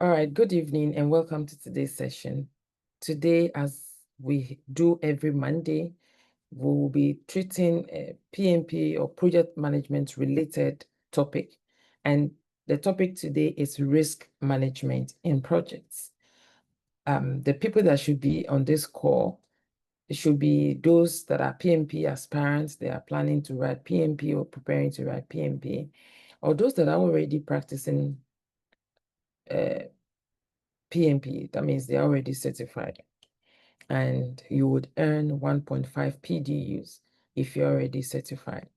All right, good evening and welcome to today's session. Today, as we do every Monday, we will be treating a PMP or project management related topic. And the topic today is risk management in projects. The people that should be on this call should be those that are PMP aspirants, they are planning to write PMP or preparing to write PMP, or those that are already practicing PMP, that means they're already certified. And you would earn 1.5 PDUs if you're already certified.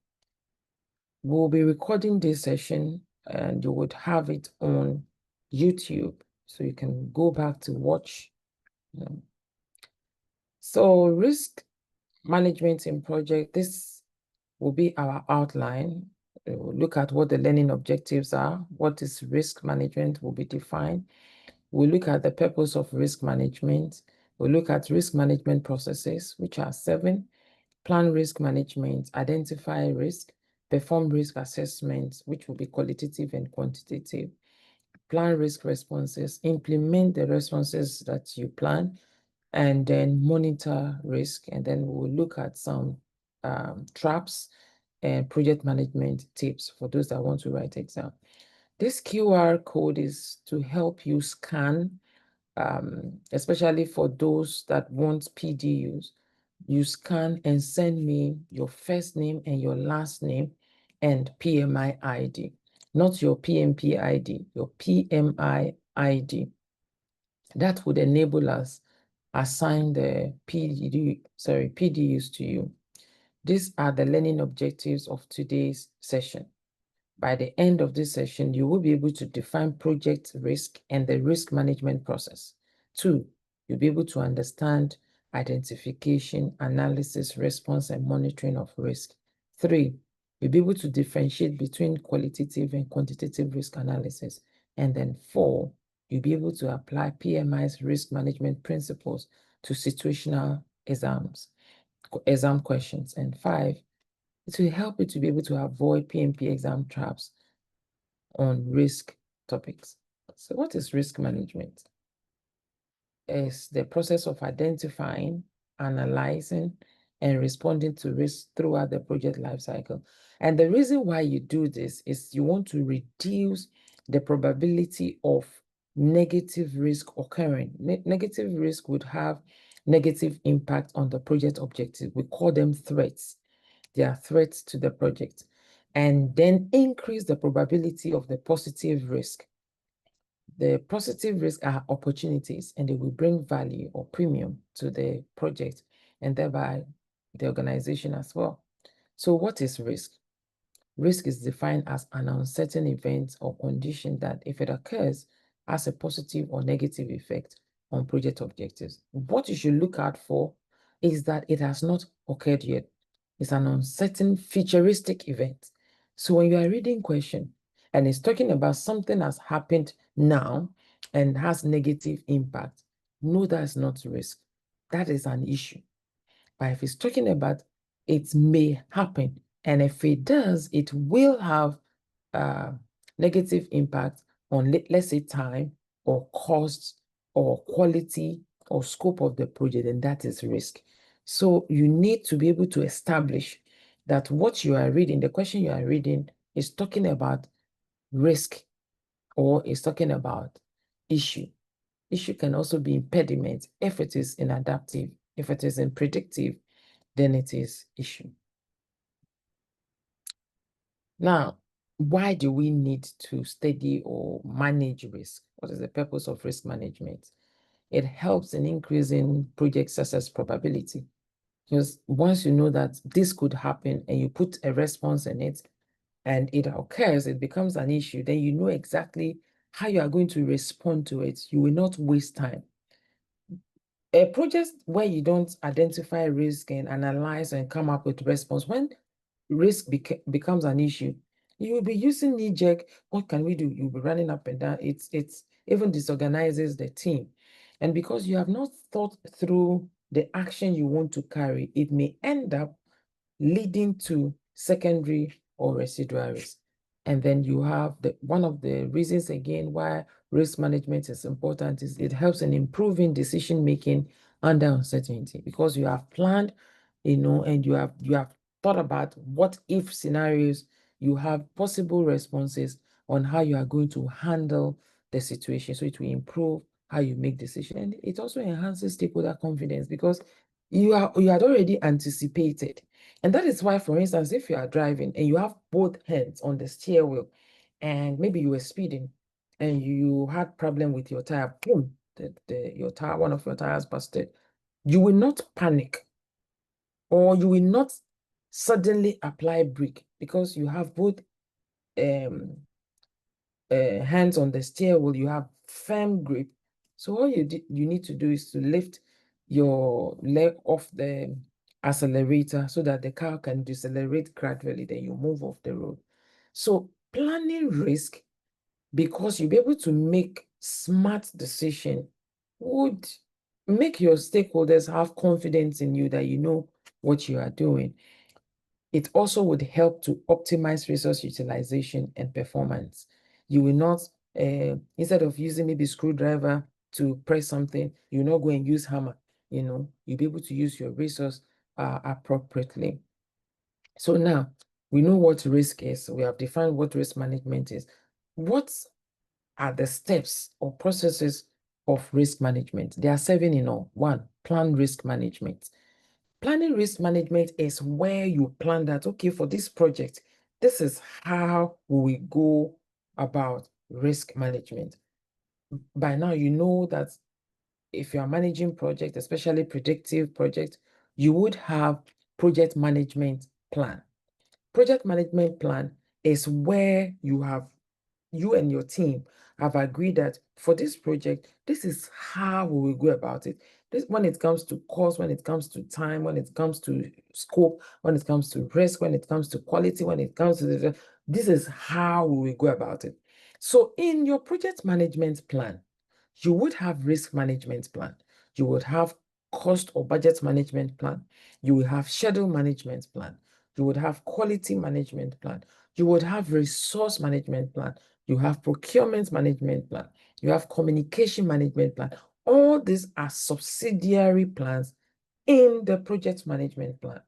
We'll be recording this session and you would have it on YouTube, so you can go back to watch. So risk management in project, this will be our outline. We'll look at what the learning objectives are, what is risk management will be defined. We'll look at the purpose of risk management. We'll look at risk management processes, which are 7. Plan risk management, identify risk, perform risk assessments, which will be qualitative and quantitative. Plan risk responses, implement the responses that you plan, and then monitor risk. And then we'll look at some traps and project management tips for those that want to write exam. This QR code is to help you scan, especially for those that want PDUs. You scan and send me your first name and your last name and PMI ID, not your PMP ID, your PMI ID. That would enable us assign the PDUs to you. These are the learning objectives of today's session. By the end of this session, you will be able to define project risk and the risk management process. 2, you'll be able to understand identification, analysis, response, and monitoring of risk. 3, you'll be able to differentiate between qualitative and quantitative risk analysis. And then 4, you'll be able to apply PMI's risk management principles to situational exam questions. And 5, it will help you to be able to avoid PMP exam traps on risk topics. So what is risk management? It's the process of identifying, analyzing, and responding to risk throughout the project lifecycle. And the reason why you do this is you want to reduce the probability of negative risk occurring. Negative risk would have negative impact on the project objective. We call them threats. They are threats to the project. And then increase the probability of the positive risk. The positive risk are opportunities, and they will bring value or premium to the project and thereby the organization as well. So what is risk? Risk is defined as an uncertain event or condition that, if it occurs, has a positive or negative effect on project objectives. What you should look out for is that it has not occurred yet. It's an uncertain futuristic event. So when you are reading question and it's talking about something that's happened now and has negative impact, no, that's not risk. That is an issue. But if it's talking about it may happen, and if it does, it will have negative impact on, let's say, time or cost or quality or scope of the project, and that is risk. So you need to be able to establish that what you are reading, the question you are reading, is talking about risk or is talking about issue. Issue can also be impediment. If it is inadaptive, if it is predictive, then it is issue. Now, why do we need to study or manage risk? What is the purpose of risk management? It helps in increasing project success probability. Because once you know that this could happen and you put a response in it and it occurs, it becomes an issue, then you know exactly how you are going to respond to it. You will not waste time. A project where you don't identify risk and analyze and come up with response, when risk becomes an issue, you will be using knee-jerk, what can we do? You'll be running up and down. It's even disorganizes the team. And because you have not thought through the action you want to carry, it may end up leading to secondary or residual risk. And then you have one of the reasons again why risk management is important is it helps in improving decision making under uncertainty, because you have planned, and you have thought about what if scenarios, you have possible responses on how you are going to handle the situation. So it will improve how you make decisions. And it also enhances stakeholder confidence because you had already anticipated. And that is why, for instance, if you are driving and you have both hands on the steering wheel, and maybe you were speeding and you had problem with your tire, boom, your tire, one of your tires busted, you will not panic, or you will not suddenly apply brake, because you have both hands on the steering wheel, you have firm grip. So all you need to do is to lift your leg off the accelerator so that the car can decelerate gradually, then you move off the road. So planning risk, because you'll be able to make smart decision, would make your stakeholders have confidence in you that you know what you are doing. It also would help to optimize resource utilization and performance. You will not, instead of using maybe screwdriver to press something, you'll not go and use hammer. You'll be able to use your resource appropriately. So now we know what risk is. We have defined what risk management is. What are the steps or processes of risk management? There are 7 in all. 1, plan risk management. Planning risk management is where you plan that, okay, for this project, this is how we go about risk management. By now, you know that if you are managing projects, especially predictive projects, you would have project management plan. Project management plan is where you and your team have agreed that for this project, this is how we will go about it. This, when it comes to cost, when it comes to time, when it comes to scope, when it comes to risk, when it comes to quality, when it comes to this is how we will go about it. So in your project management plan, you would have risk management plan. You would have cost or budget management plan. You will have schedule management plan. You would have quality management plan. You would have resource management plan. You have procurement management plan. You have communication management plan. All these are subsidiary plans in the project management plan.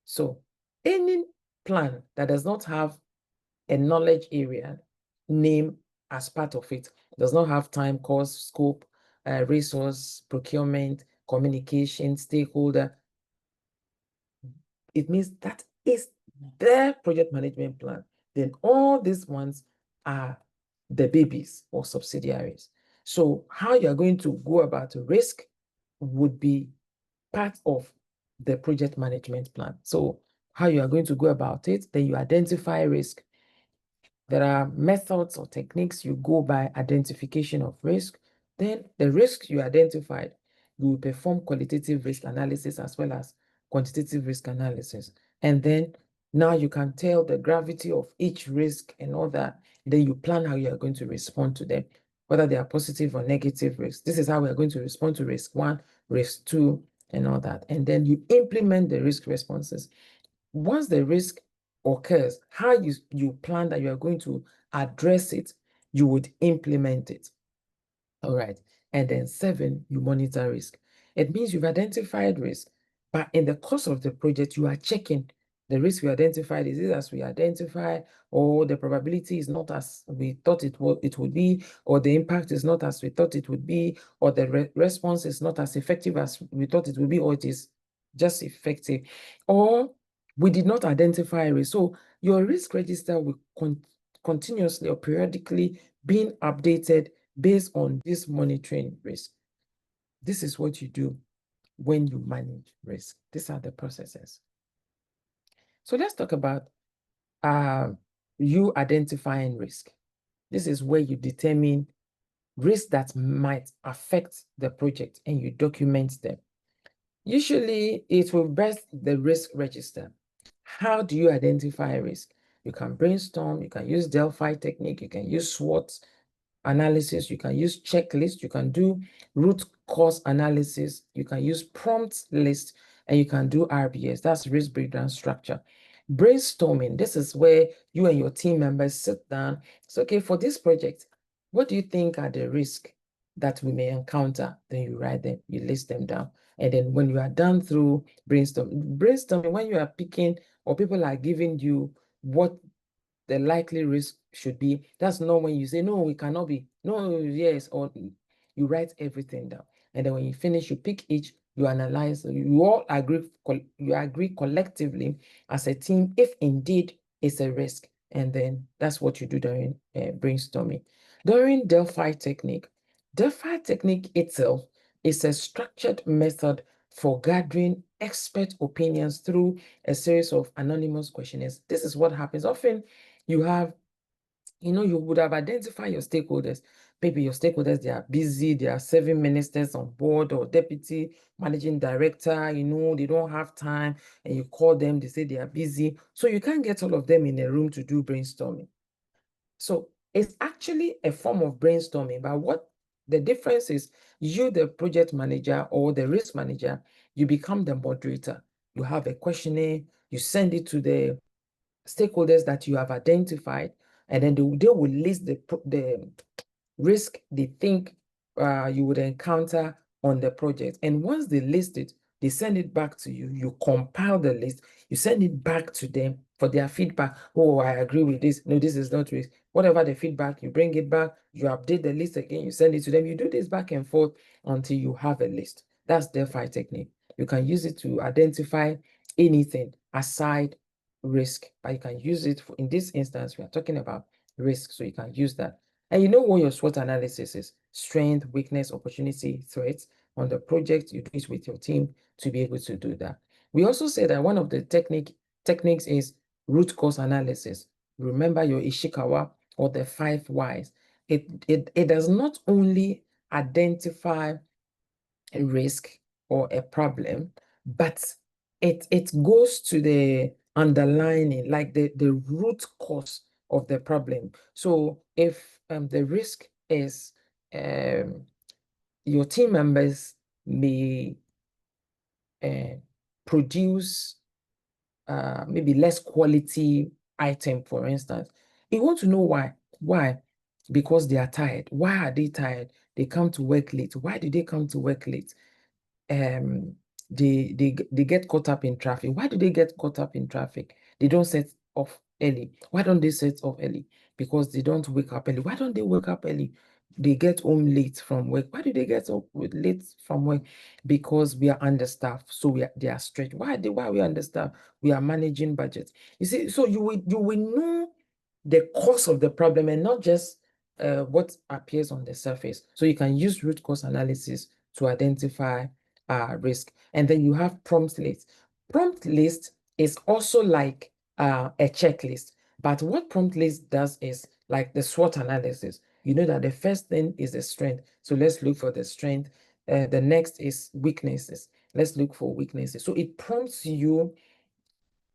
So any plan that does not have a knowledge area name as part of it, does not have time, cost, scope, resource, procurement, communication, stakeholder, it means that is their project management plan. Then all these ones are the babies or subsidiaries. So how you are going to go about risk would be part of the project management plan. So how you are going to go about it, then you identify risk. There are methods or techniques you go by identification of risk. Then the risks you identified, you will perform qualitative risk analysis as well as quantitative risk analysis. And then now you can tell the gravity of each risk and all that. Then you plan how you are going to respond to them, whether they are positive or negative risks. This is how we are going to respond to risk 1, risk 2, and all that. And then you implement the risk responses. Once the risk occurs, how you plan that you are going to address it, you would implement it. All right. And then 7, you monitor risk. It means you've identified risk, but in the course of the project, you are checking the risk we identified. Is it as we identify, or the probability is not as we thought it would be, or the impact is not as we thought it would be, or the response is not as effective as we thought it would be, or it is just effective, or we did not identify risk. So your risk register will continuously or periodically being updated based on this monitoring risk. This is what you do when you manage risk. These are the processes. So let's talk about you identifying risk. This is where you determine risks that might affect the project and you document them. Usually, it will best the risk register. How do you identify risk? You can brainstorm, you can use Delphi technique, you can use SWOT analysis, you can use checklist, you can do root cause analysis, you can use prompt list, and you can do RBS, that's risk breakdown structure. Brainstorming, this is where you and your team members sit down. So, okay, for this project, what do you think are the risks that we may encounter? Then you write them, you list them down. And then when you are done through brainstorming, when you are picking or people are giving you what the likely risk should be, that's not when you say, no, we cannot be, no, yes, or you write everything down. And then when you finish, you pick each, you analyze, you all agree, you agree collectively as a team if indeed it's a risk. And then that's what you do during brainstorming. During Delphi technique itself is a structured method for gathering expert opinions through a series of anonymous questionnaires. This is what happens. Often you have, you would have identified your stakeholders. Maybe your stakeholders, they are busy, they are serving ministers on board or deputy managing director, they don't have time, and you call them, they say they are busy. So you can't get all of them in a room to do brainstorming. So it's actually a form of brainstorming, but what the difference is, you, the project manager or the risk manager, you become the moderator. You have a questionnaire, you send it to the stakeholders that you have identified, and then they will list the risk they think you would encounter on the project. And once they list it, they send it back to you. You compile the list, you send it back to them for their feedback. Oh, I agree with this. No, this is not risk. Whatever the feedback, you bring it back, you update the list again, you send it to them. You do this back and forth until you have a list. That's Delphi technique. You can use it to identify anything aside risk, but you can use it in this instance, we are talking about risk, so you can use that. And you know what your SWOT analysis is: strength, weakness, opportunity, threats. On the project, you do it with your team to be able to do that. We also say that one of the techniques is root cause analysis. Remember your Ishikawa or the 5 whys. It does not only identify a risk or a problem, but it goes to the underlying, like the root cause of the problem. So if the risk is your team members may produce maybe less quality item, for instance, you want to know why. Why? Because they are tired. Why are they tired? They come to work late. Why do they come to work late? um they get caught up in traffic. Why do they get caught up in traffic? They don't set off early. Why don't they set off early? Because they don't wake up early. Why don't they wake up early? They get home late from work. Why do they get up late from work? Because we are understaffed, so they are stretched. Why are we understaffed? We are managing budgets. You see, so you will know the cause of the problem and not just what appears on the surface. So you can use root cause analysis to identify risk. And then you have prompt list. Prompt list is also like a checklist. But what prompt list does is like the SWOT analysis. You know that the first thing is the strength. So let's look for the strength. The next is weaknesses. Let's look for weaknesses. So it prompts you,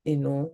to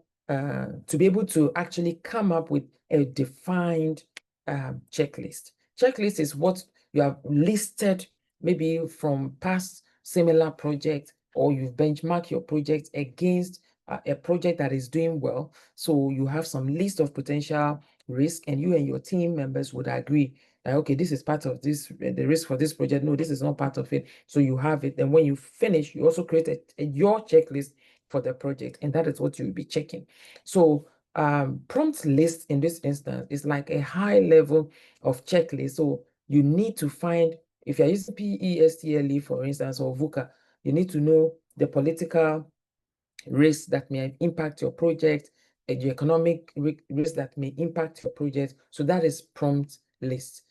be able to actually come up with a defined checklist. Checklist is what you have listed maybe from past similar projects, or you've benchmarked your project against a project that is doing well. So you have some list of potential risk, and you and your team members would agree that, okay, this is part of this, the risk for this project. No, this is not part of it. So you have it. And when you finish, you also create your checklist for the project, and that is what you'll be checking. So prompt list in this instance is like a high level of checklist. So you need to find, if you're using PESTLE, for instance, or VUCA, you need to know the political risks that may impact your project, the economic risk that may impact your project. So that is prompt list.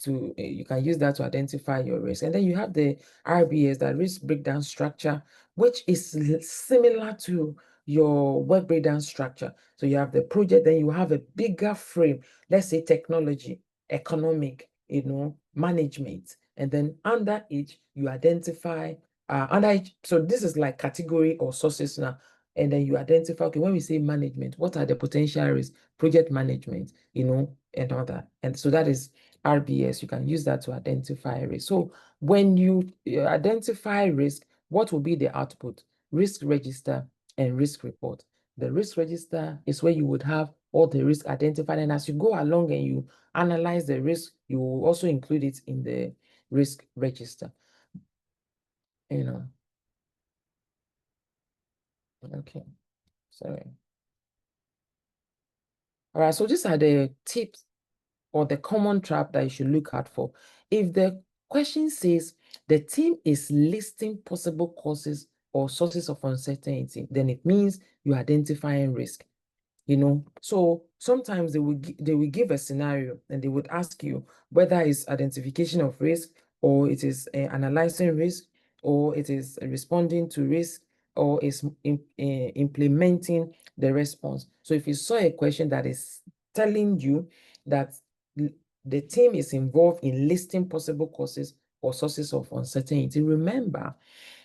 You can use that to identify your risk. And then you have the RBS, that risk breakdown structure, which is similar to your work breakdown structure. So you have the project, then you have a bigger frame, let's say technology, economic, management. And then under each, you identify so this is like category or sources now. And then you identify, okay, when we say management, what are the potential risks? Project management, and all that. And so that is RBS. You can use that to identify risk. So when you identify risk, what will be the output? Risk register and risk report. The risk register is where you would have all the risk identified. And as you go along and you analyze the risk, you will also include it in the risk register. Okay, sorry. All right, so these are the tips or the common trap that you should look out for. If the question says the team is listing possible causes or sources of uncertainty, then it means you're identifying risk. So sometimes they will give a scenario and they would ask you whether it's identification of risk, or it is analyzing risk, or it is responding to risk, or is implementing the response. So if you saw a question that is telling you that the team is involved in listing possible causes or sources of uncertainty, remember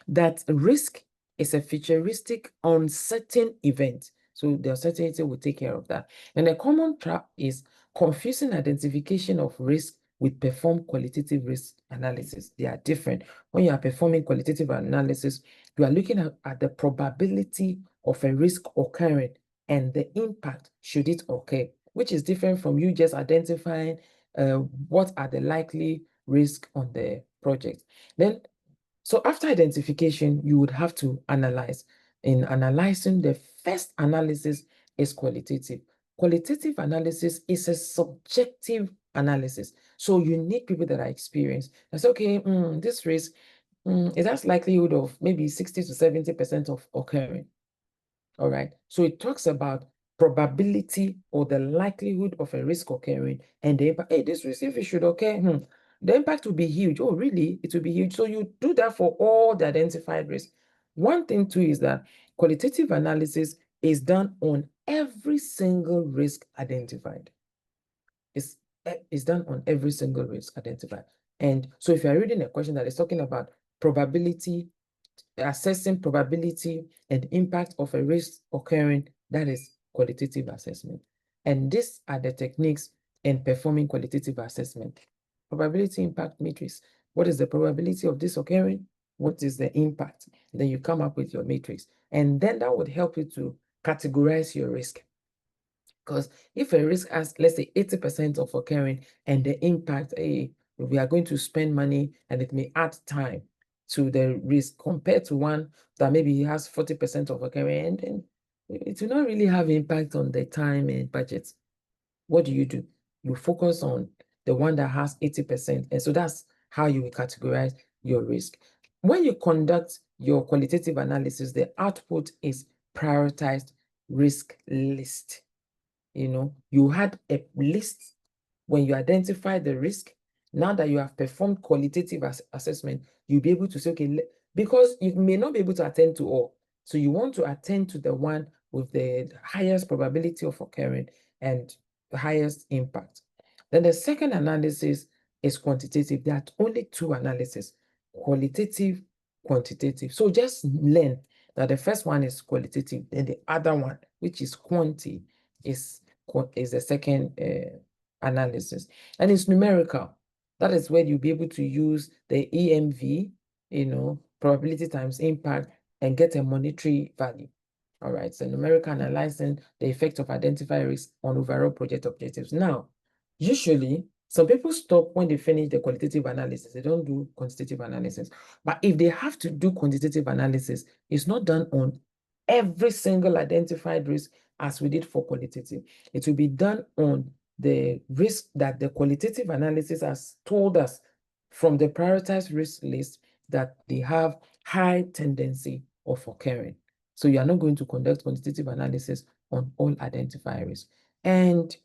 that risk is a futuristic uncertain event. So the uncertainty will take care of that. And a common trap is confusing identification of risk with perform qualitative risk analysis. They are different. When you are performing qualitative analysis, you are looking at the probability of a risk occurring and the impact should it occur, which is different from you just identifying what are the likely risks on the project. Then so after identification, you would have to analyze. In analyzing, the first analysis is qualitative. Qualitative analysis is a subjective analysis. So you need people that are experienced. That's okay, this risk, it has likelihood of maybe 60 to 70% of occurring. All right. So it talks about probability or the likelihood of a risk occurring and the impact. Hey, this risk, if it should occur, the impact will be huge. Oh, really? It will be huge. So you do that for all the identified risks. One thing too is that qualitative analysis is done on every single risk identified. It's done on every single risk identified. And so if you're reading a question that is talking about probability, assessing probability and impact of a risk occurring, that is qualitative assessment. And these are the techniques in performing qualitative assessment. Probability impact matrix. What is the probability of this occurring? What is the impact? Then you come up with your matrix. And then that would help you to categorize your risk. Because if a risk has, let's say, 80% of occurring and the impact, we are going to spend money and it may add time to the risk compared to one that maybe has 40% of occurring, and then it will not really have impact on the time and budget. What do? You focus on the one that has 80%. And so that's how you will categorize your risk. When you conduct your qualitative analysis, the output is prioritized risk list. You had a list when you identify the risk. Now that you have performed qualitative assessment, you'll be able to say, okay, because you may not be able to attend to all. So you want to attend to the one with the highest probability of occurring and the highest impact. Then the second analysis is quantitative. There are only two analyses, qualitative, quantitative. So just learn that the first one is qualitative, then the other one, which is quantity, is the second analysis. And it's numerical. That is where you'll be able to use the EMV, probability times impact, and get a monetary value. All right, so numerical analyzing the effect of identified risk on overall project objectives. Now, usually, some people stop when they finish the qualitative analysis. They don't do quantitative analysis. But if they have to do quantitative analysis, it's not done on every single identified risk as we did for qualitative. It will be done on the risk that the qualitative analysis has told us from the prioritized risk list that they have high tendency of occurring. So you are not going to conduct quantitative analysis on all identified risks. And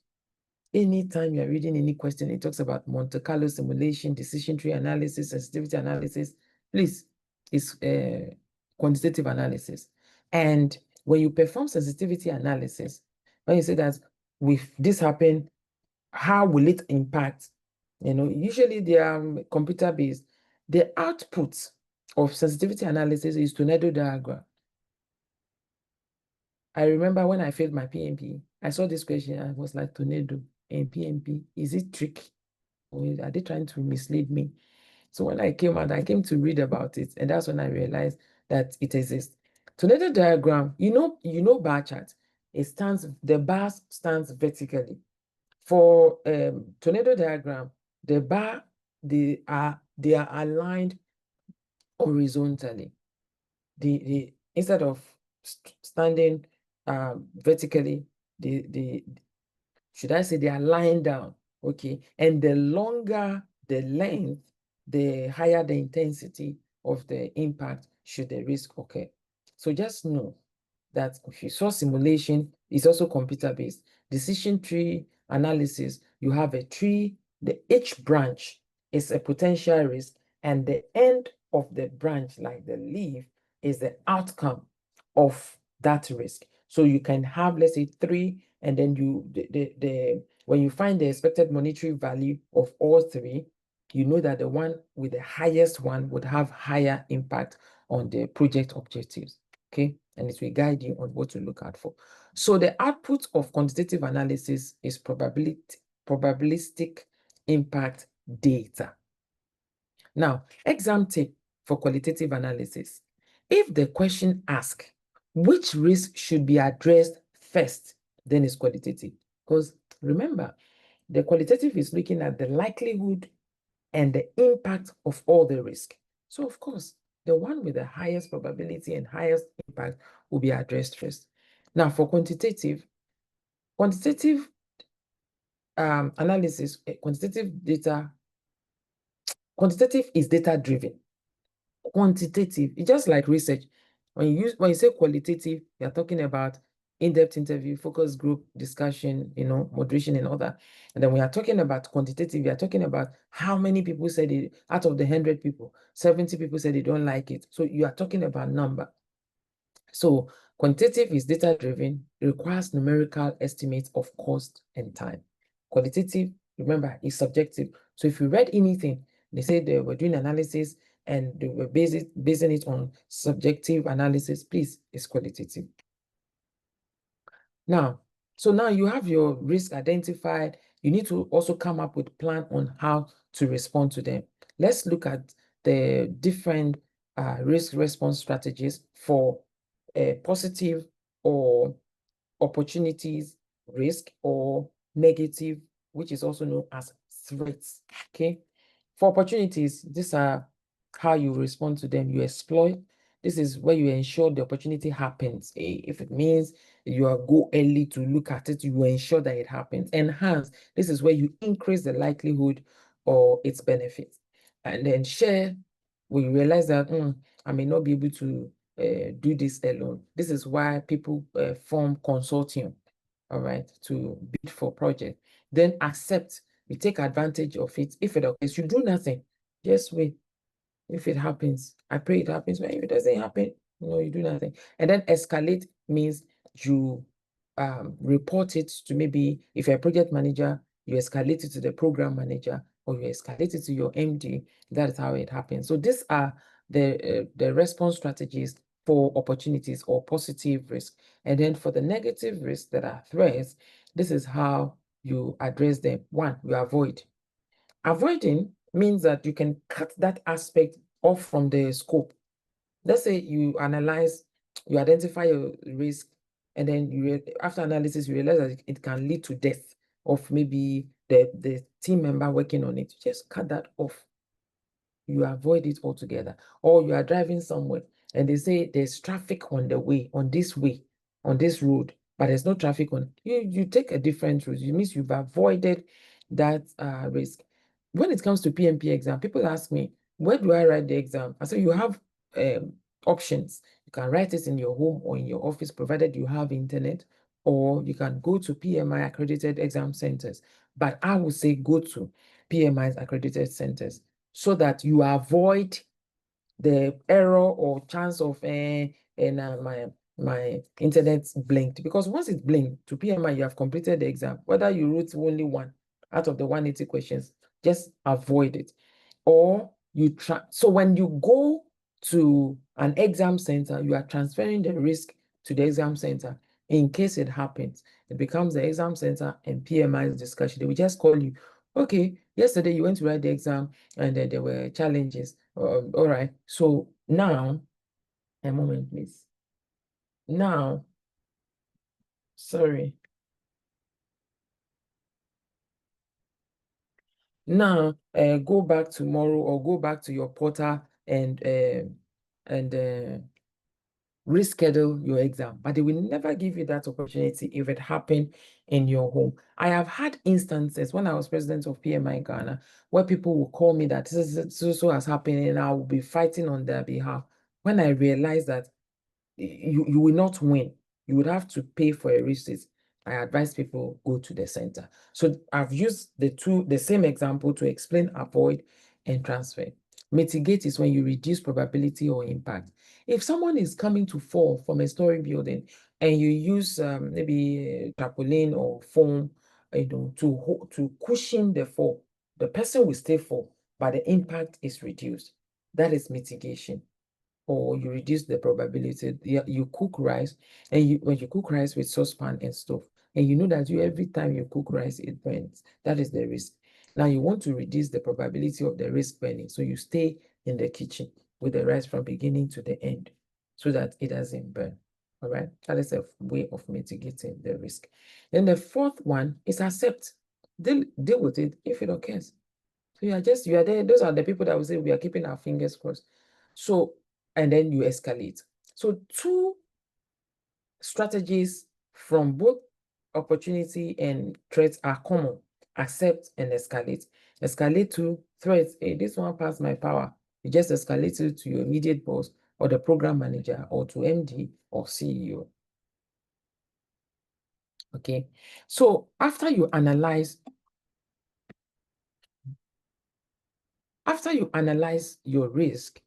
anytime you're reading any question, it talks about Monte Carlo simulation, decision tree analysis, sensitivity analysis, please, it's quantitative analysis. And when you perform sensitivity analysis, when you say that if this happen, how will it impact? Usually they are computer-based. The output of sensitivity analysis is tornado diagram. I remember when I failed my PMP, I saw this question. I was like, tornado and PMP, is it trick? Or are they trying to mislead me? So when I came out, I came to read about it. And that's when I realized that it exists. Tornado diagram, bar chart, the bar stands vertically. For tornado diagram, the bar, they are aligned horizontally. Instead of standing vertically, should I say they are lying down, okay? And the longer the length, the higher the intensity of the impact should the risk occur. So just know that if you saw simulation, it's also computer-based. Decision tree analysis, you have a tree, each branch is a potential risk, and the end of the branch, like the leaf, is the outcome of that risk. So you can have, let's say, 3, and then when you find the expected monetary value of all 3, you know that the one with the highest one would have higher impact on the project objectives. Okay, and it will guide you on what to look out for. So the output of quantitative analysis is probabilistic impact data. Now, exam tip for qualitative analysis. If the question asks which risk should be addressed first, then it's qualitative. Because remember, the qualitative is looking at the likelihood and the impact of all the risk. So of course, the one with the highest probability and highest impact will be addressed first. Now for quantitative analysis, quantitative is data driven. Quantitative, it's just like research. When you say qualitative, you're talking about in-depth interview, focus group discussion, moderation and all that. And then we are talking about quantitative, we are talking about how many people said it, out of the 100 people, 70 people said they don't like it. So you are talking about number. So quantitative is data-driven, requires numerical estimates of cost and time. Qualitative, remember, is subjective. So if you read anything, they say they were doing analysis and they were basing it on subjective analysis, please, it's qualitative. Now, so now you have your risk identified. You need to also come up with a plan on how to respond to them. Let's look at the different risk response strategies for positive or opportunities risk, or negative, which is also known as threats. Okay, for opportunities, these are how you respond to them. You exploit. This is where you ensure the opportunity happens. If it means you are go early to look at it, you ensure that it happens. Enhance. This is where you increase the likelihood or its benefits. And then share, when you realize that I may not be able to do this alone. This is why people form consortium, all right, to bid for project. Then accept, you take advantage of it. If it occurs, you do nothing. Just wait. If it happens, I pray it happens. But if it doesn't happen, you do nothing. And then escalate means you report it to, maybe if you're a project manager, you escalate it to the program manager, or you escalate it to your MD. That is how it happens. So these are the response strategies for opportunities or positive risk. And then for the negative risk that are threats, this is how you address them. One, you avoid. Avoiding means that you can cut that aspect off from the scope. Let's say you identify your risk, and then after analysis, you realize that it can lead to death of maybe the team member working on it. Just cut that off. You avoid it altogether. Or you are driving somewhere and they say there's traffic on the way, on this road, but there's no traffic on you take a different route. It means you've avoided that risk. When it comes to PMP exam, people ask me, where do I write the exam? I say you have options. You can write it in your home or in your office, provided you have internet, or you can go to PMI accredited exam centers. But I would say go to PMI's accredited centers, so that you avoid the error or chance of my internet blinked. Because once it blinked to PMI, you have completed the exam. Whether you wrote only one out of the 180 questions, just avoid it. Or you try. So when you go to an exam center, you are transferring the risk to the exam center. In case it happens, it becomes the exam center and PMI's discussion. They will just call you. Okay, yesterday you went to write the exam and then there were challenges. All right. So now, a moment, please. Now, sorry. Now, go back tomorrow or go back to your portal and reschedule your exam, but they will never give you that opportunity if it happened in your home. I have had instances when I was president of PMI Ghana where people will call me that so has happened and I will be fighting on their behalf. When I realized that you will not win, you would have to pay for a receipt. I advise people go to the center. So I've used the same example to explain avoid and transfer. Mitigate is when you reduce probability or impact. If someone is coming to fall from a story building and you use maybe trampoline or foam, to cushion the fall, the person will still fall, but the impact is reduced. That is mitigation, or you reduce the probability. You cook rice, and when you cook rice with saucepan and stuff, and you know that every time you cook rice, it burns. That is the risk. Now you want to reduce the probability of the risk burning, so you stay in the kitchen with the rice from beginning to the end, so that it doesn't burn. All right, that is a way of mitigating the risk. Then the fourth one is accept. Deal with it if it occurs. So you are there. Those are the people that will say we are keeping our fingers crossed. So, and then you escalate. So two strategies from both opportunity and threats are common: accept and escalate. Escalate to threats. Hey, this one passed my power. You just escalate it to your immediate boss or the program manager or to MD or CEO. Okay. So after you analyze your risk,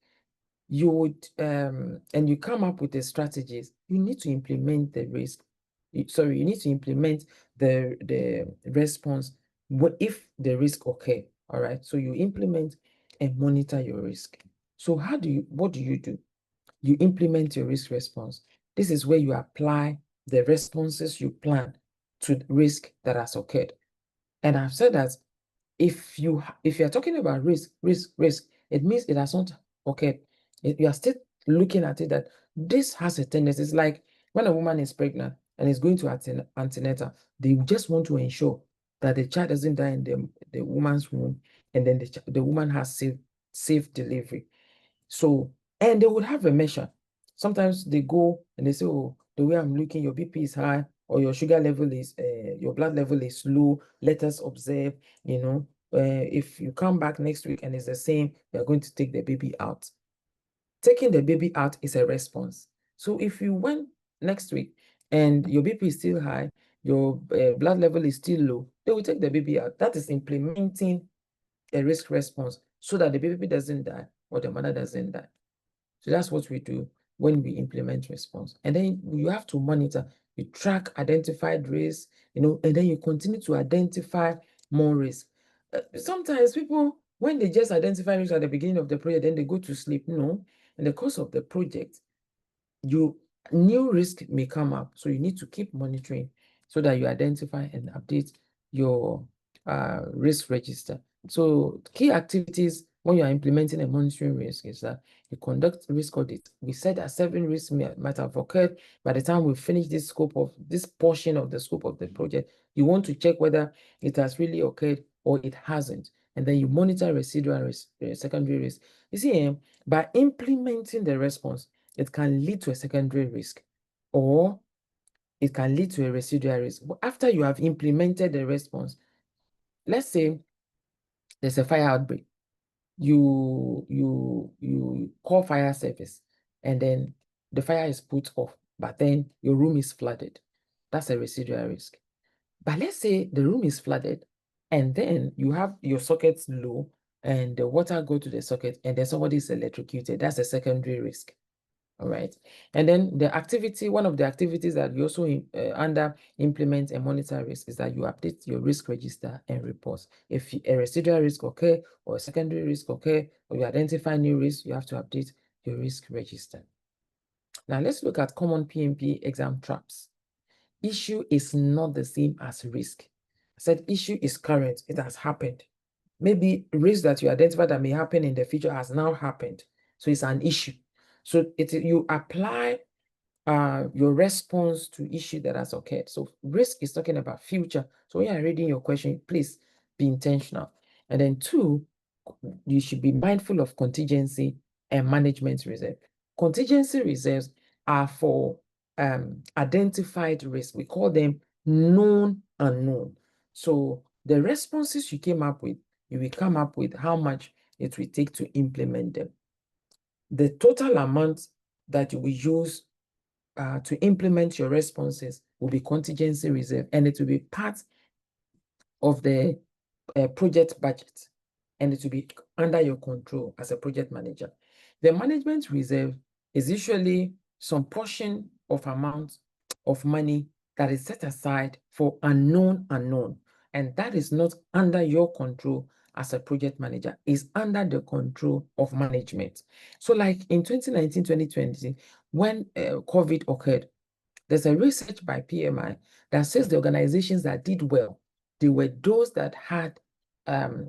you would and you come up with the strategies, you need to implement the risk. You need to implement the response if the risk occur. All right. So you implement and monitor your risk. So what do? You implement your risk response. This is where you apply the responses you plan to the risk that has occurred. And I've said that if you are talking about risk, it means it has not occurred. You are still looking at it that this has a tendency. It's like when a woman is pregnant and is going to antenatal, they just want to ensure that the child doesn't die in the woman's womb, and then the woman has safe delivery. So, and they would have a measure. Sometimes they go and they say, oh, the way I'm looking, your BP is high, or your sugar level is, your blood level is low. Let us observe, if you come back next week and it's the same, you're going to take the baby out. Taking the baby out is a response. So if you went next week and your BP is still high, your blood level is still low, they will take the baby out. That is implementing a risk response so that the baby doesn't die or the mother doesn't die. So that's what we do when we implement response. And then you have to monitor, you track identified risks, and then you continue to identify more risks. Sometimes people, when they just identify risks at the beginning of the project, then they go to sleep. No, in the course of the project, new risk may come up. So you need to keep monitoring so that you identify and update your risk register. So key activities when you are implementing a monitoring risk is that you conduct risk audit. We said that 7 risks might have occurred by the time we finish this portion of the scope of the project. You want to check whether it has really occurred or it hasn't. And then you monitor residual risk, secondary risk. You see, by implementing the response, it can lead to a secondary risk, or it can lead to a residual risk. But after you have implemented the response, let's say there's a fire outbreak, you call fire service, and then the fire is put off, but then your room is flooded. That's a residual risk. But let's say the room is flooded, and then you have your sockets low, and the water go to the socket, and then somebody is electrocuted. That's a secondary risk. All right. And then one of the activities that you also under implement and monitor risk is that you update your risk register and reports. If a residual risk occur or a secondary risk occur, or you identify new risks, you have to update your risk register. Now let's look at common PMP exam traps. Issue is not the same as risk. I said issue is current, it has happened. Maybe risk that you identified that may happen in the future has now happened. So it's an issue. So you apply your response to issue that has occurred. So risk is talking about future. So when you're reading your question, please be intentional. And then 2, you should be mindful of contingency and management reserve. Contingency reserves are for identified risk. We call them known unknown. So the responses you came up with, you will come up with how much it will take to implement them. The total amount that you will use to implement your responses will be contingency reserve, and it will be part of the project budget, and it will be under your control as a project manager. The management reserve is usually some portion of amount of money that is set aside for unknown, and that is not under your control as a project manager. Is under the control of management. So like in 2019, 2020, when COVID occurred, there's a research by PMI that says the organizations that did well, they were those that had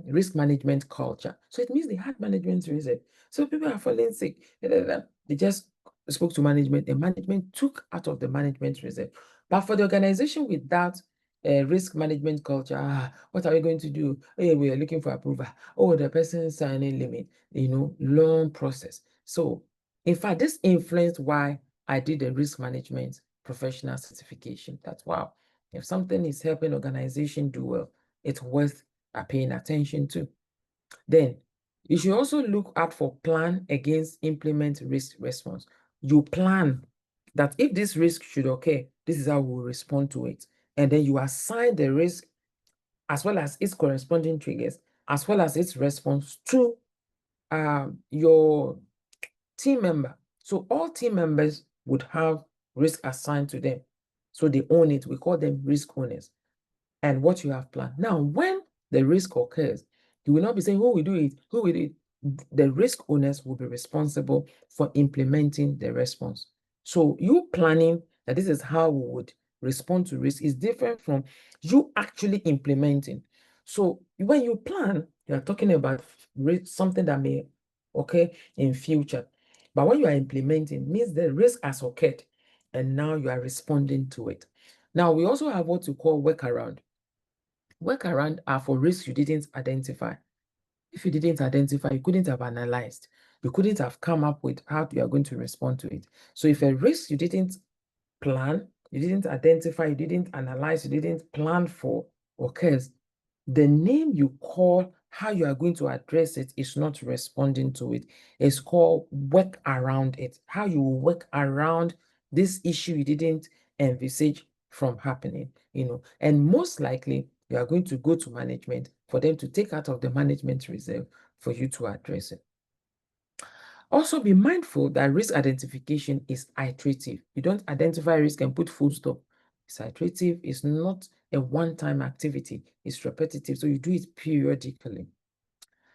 risk management culture. So it means they had management reserve. So people are falling sick. They just spoke to management, and management took out of the management reserve. But for the organization without risk management culture, what are we going to do? Oh, yeah, we are looking for approval. Oh, the person signing limit, long process. So in fact, this influenced why I did a risk management professional certification. That's wow. If something is helping organization do well, it's worth paying attention to. Then you should also look out for plan against implement risk response. You plan that if this risk should occur, this is how we'll respond to it. And then you assign the risk as well as its corresponding triggers, as well as its response to your team member. So all team members would have risk assigned to them. So they own it. We call them risk owners. And what you have planned. Now, when the risk occurs, you will not be saying, who will do it? Who will do it? The risk owners will be responsible for implementing the response. So you planning that this is how we would respond to risk is different from you actually implementing. So when you plan, you are talking about something that may occur in future. But when you are implementing, means the risk has occurred and now you are responding to it. Now, we also have what we call workaround. Workaround are for risks you didn't identify. If you didn't identify, you couldn't have analyzed. You couldn't have come up with how you are going to respond to it. So if a risk you didn't plan, you didn't identify, you didn't analyze, you didn't plan for occurs, the name you call how you are going to address it is not responding to it. It's called work around it. How you will work around this issue you didn't envisage from happening, and most likely you are going to go to management for them to take out of the management reserve for you to address it. Also, be mindful that risk identification is iterative. You don't identify risk and put full stop. It's iterative. It's not a one-time activity. It's repetitive. So you do it periodically.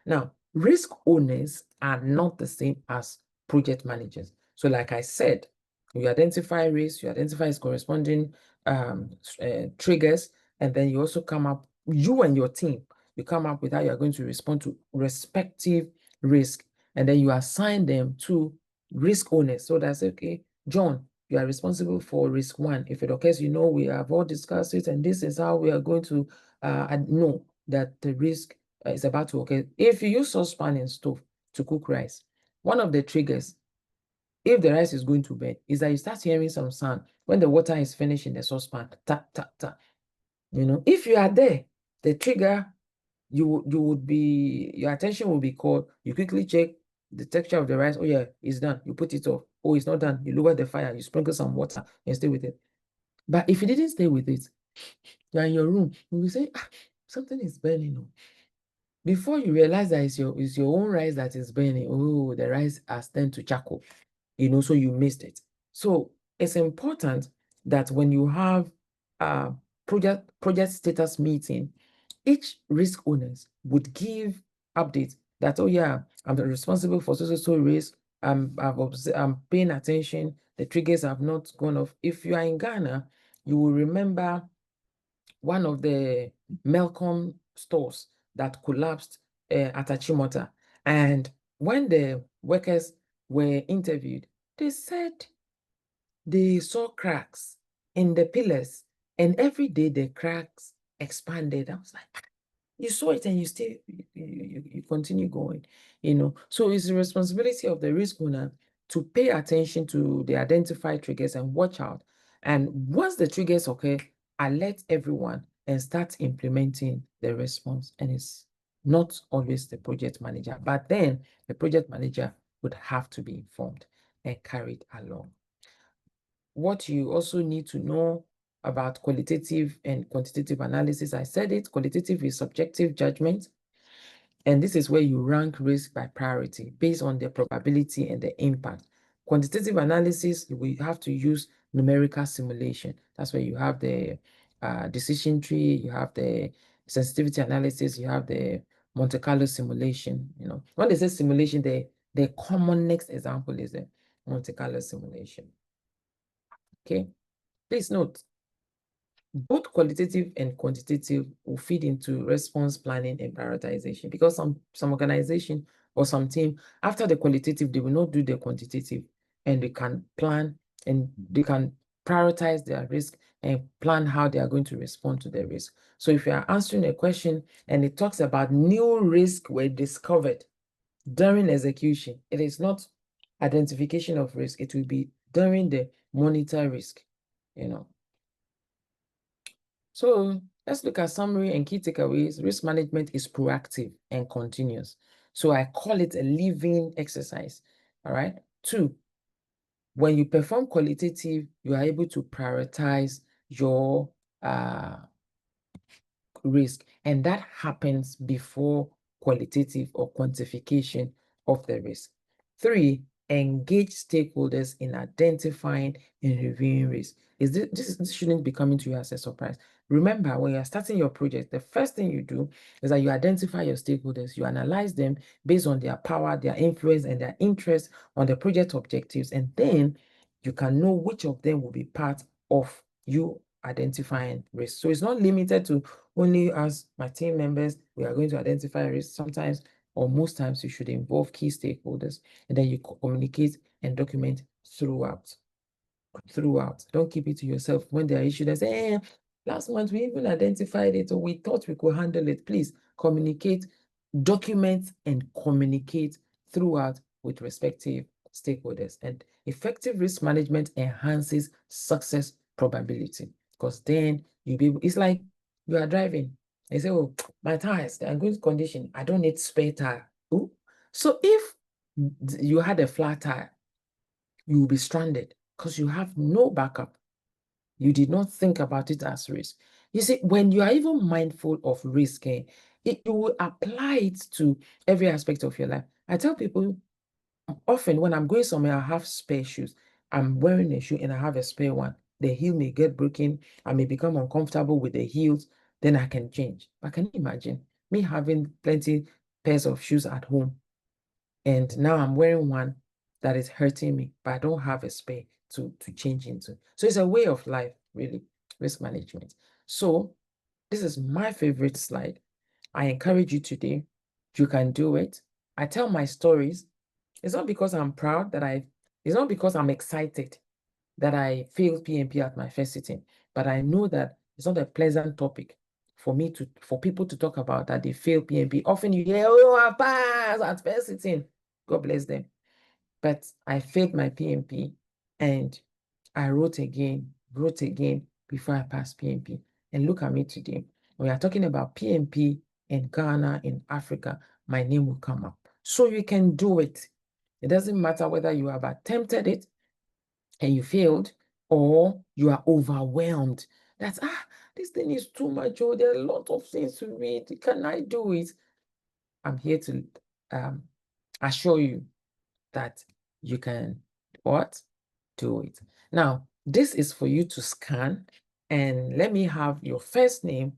Now, risk owners are not the same as project managers. So like I said, you identify risk, you identify its corresponding triggers, and then you also come up, you and your team, you come up with how you're going to respond to respective risk, and then you assign them to risk owners. So that's okay, John, you are responsible for risk 1. If it occurs, we have all discussed it, and this is how we are going to know that the risk is about to occur. If you use saucepan and stove to cook rice, one of the triggers, if the rice is going to burn, is that you start hearing some sound when the water is finished in the saucepan. Tap, tap, tap. If you are there, the trigger, your attention will be called. You quickly check the texture of the rice. Oh yeah, it's done. You put it off. Oh, it's not done. You lower the fire. You sprinkle some water and stay with it. But if you didn't stay with it, you're in your room. You will say, something is burning. Before you realize that it's your own rice that is burning, oh, the rice has turned to charcoal, so you missed it. So it's important that when you have a project status meeting, each risk owners would give updates that, oh yeah, I'm responsible for so risk. I'm paying attention. The triggers have not gone off. If you are in Ghana, you will remember one of the Melcom stores that collapsed at Achimota. And when the workers were interviewed, they said they saw cracks in the pillars, and every day the cracks expanded. I was like, you saw it and you still you continue going, So it's the responsibility of the risk owner to pay attention to the identified triggers and watch out. And once the triggers occur, alert everyone and start implementing the response. And it's not always the project manager, but then the project manager would have to be informed and carried along. What you also need to know about qualitative and quantitative analysis, I said it, qualitative is subjective judgment. And this is where you rank risk by priority based on the probability and the impact. Quantitative analysis, we have to use numerical simulation. That's where you have the decision tree, you have the sensitivity analysis, you have the Monte Carlo simulation. When they say simulation, the common next example is the Monte Carlo simulation. Okay, please note, both qualitative and quantitative will feed into response planning and prioritization, because some organization or some team, after the qualitative, they will not do the quantitative, and they can plan and they can prioritize their risk and plan how they are going to respond to the risk. So if you are answering a question and it talks about new risk were discovered during execution, it is not identification of risk, it will be during the monitor risk, So let's look at summary and key takeaways. Risk management is proactive and continuous. So I call it a living exercise. All right. 2, when you perform qualitative, you are able to prioritize your risk, and that happens before qualitative or quantification of the risk. 3, engage stakeholders in identifying and reviewing risk. This shouldn't be coming to you as a surprise. Remember, when you're starting your project, the first thing you do is that you identify your stakeholders, you analyze them based on their power, their influence, and their interest on the project objectives, and then you can know which of them will be part of you identifying risk. So it's not limited to only as my team members, we are going to identify risk. Sometimes or most times you should involve key stakeholders, and then you communicate and document throughout. Don't keep it to yourself. When there are issues that say, hey, last month we even identified it, or we thought we could handle it. Please communicate, document, and communicate throughout with respective stakeholders. And effective risk management enhances success probability, because then you'll be able, it's like you are driving. They say, oh, my tires, they are in good condition. I don't need spare tire. Ooh. So if you had a flat tire, you will be stranded because you have no backup. You did not think about it as risk. You see, when you are even mindful of risk, you will apply it to every aspect of your life. I tell people often when I'm going somewhere, I have spare shoes. I'm wearing a shoe and I have a spare one. The heel may get broken. I may become uncomfortable with the heels. Then I can change. But can you imagine me having plenty pairs of shoes at home, and now I'm wearing one that is hurting me, but I don't have a spare to change into. So it's a way of life, really, risk management. So this is my favorite slide. I encourage you today. You can do it. I tell my stories. It's not because I'm proud it's not because I'm excited that I failed PMP at my first sitting, but I know that it's not a pleasant topic for people to talk about, that they fail PMP. Often you hear, oh, I passed at first sitting. God bless them. But I failed my PMP and I wrote again before I passed PMP. And look at me today. We are talking about PMP in Ghana, in Africa, my name will come up. So you can do it. It doesn't matter whether you have attempted it and you failed, or you are overwhelmed. That's, this thing is too much. Oh, there are a lot of things to read. Can I do it? I'm here to assure you that you can what? Do it. Now, this is for you to scan, and let me have your first name,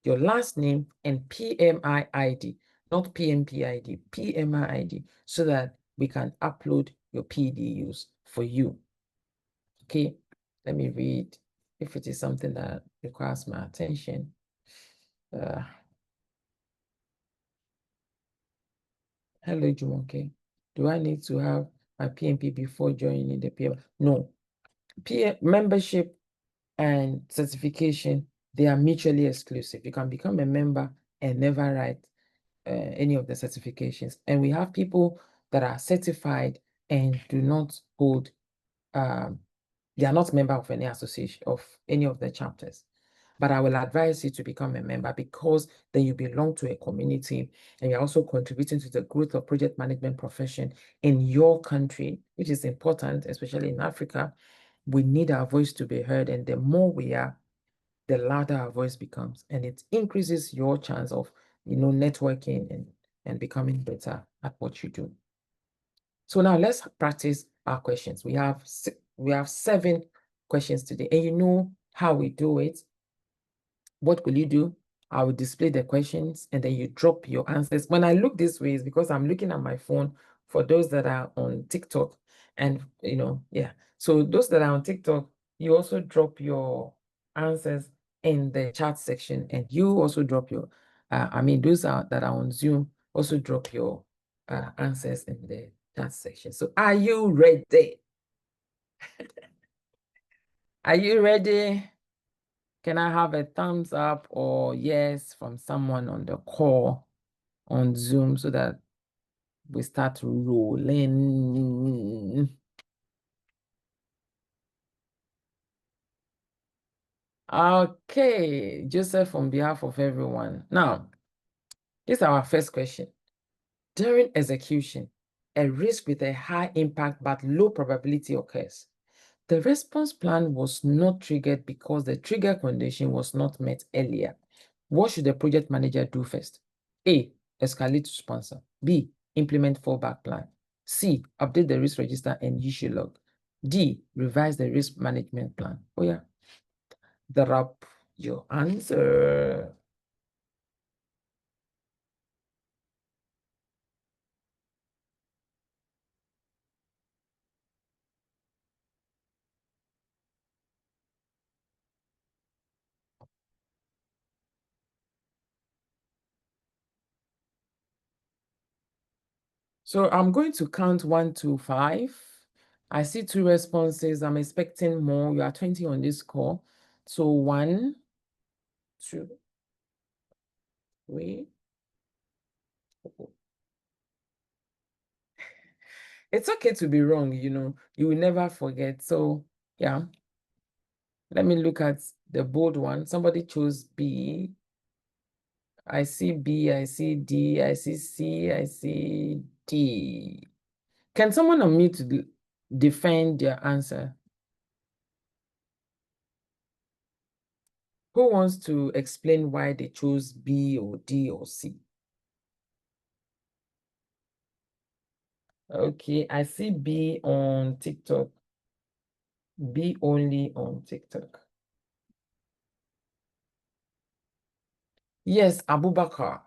your last name, and PMI ID, not PMP ID, PMI ID, so that we can upload your PDUs for you. Okay, let me read if it is something that requires my attention. Hello, Jumoke. Do I need to have my PMP before joining the PM? No, peer membership and certification, they are mutually exclusive. You can become a member and never write any of the certifications. And we have people that are certified and do not hold, they are not member of any association, of any of the chapters. But I will advise you to become a member, because then you belong to a community and you're also contributing to the growth of project management profession in your country, which is important, especially in Africa. We need our voice to be heard, and the more we are, the louder our voice becomes, and it increases your chance of, networking and becoming better at what you do. So now let's practice our questions. We have 7 questions today, and you know how we do it. What will you do? I will display the questions and then you drop your answers. When I look this way, it's because I'm looking at my phone for those that are on TikTok. And, yeah. So those that are on TikTok, you also drop your answers in the chat section, and you also drop your, those that are on Zoom, also drop your answers in the chat section. So are you ready? Are you ready? Can I have a thumbs up or yes from someone on the call on Zoom so that we start rolling? Okay, Joseph, on behalf of everyone. Now, here's our first question. During execution, a risk with a high impact but low probability occurs. The response plan was not triggered because the trigger condition was not met earlier. What should the project manager do first? A, escalate to sponsor. B, implement fallback plan. C, update the risk register and issue log. D, revise the risk management plan. Oh yeah, drop your answer. So I'm going to count 1 to 5. I see 2 responses. I'm expecting more. You are 20 on this call. So 1, 2, 3, 4. It's okay to be wrong, you will never forget. So yeah, let me look at the bold one. Somebody chose B. I see B, I see D, I see C, I see D. Can someone unmute to defend their answer? Who wants to explain why they chose B or D or C? Okay, I see B on TikTok. B only on TikTok. Yes, Abubakar.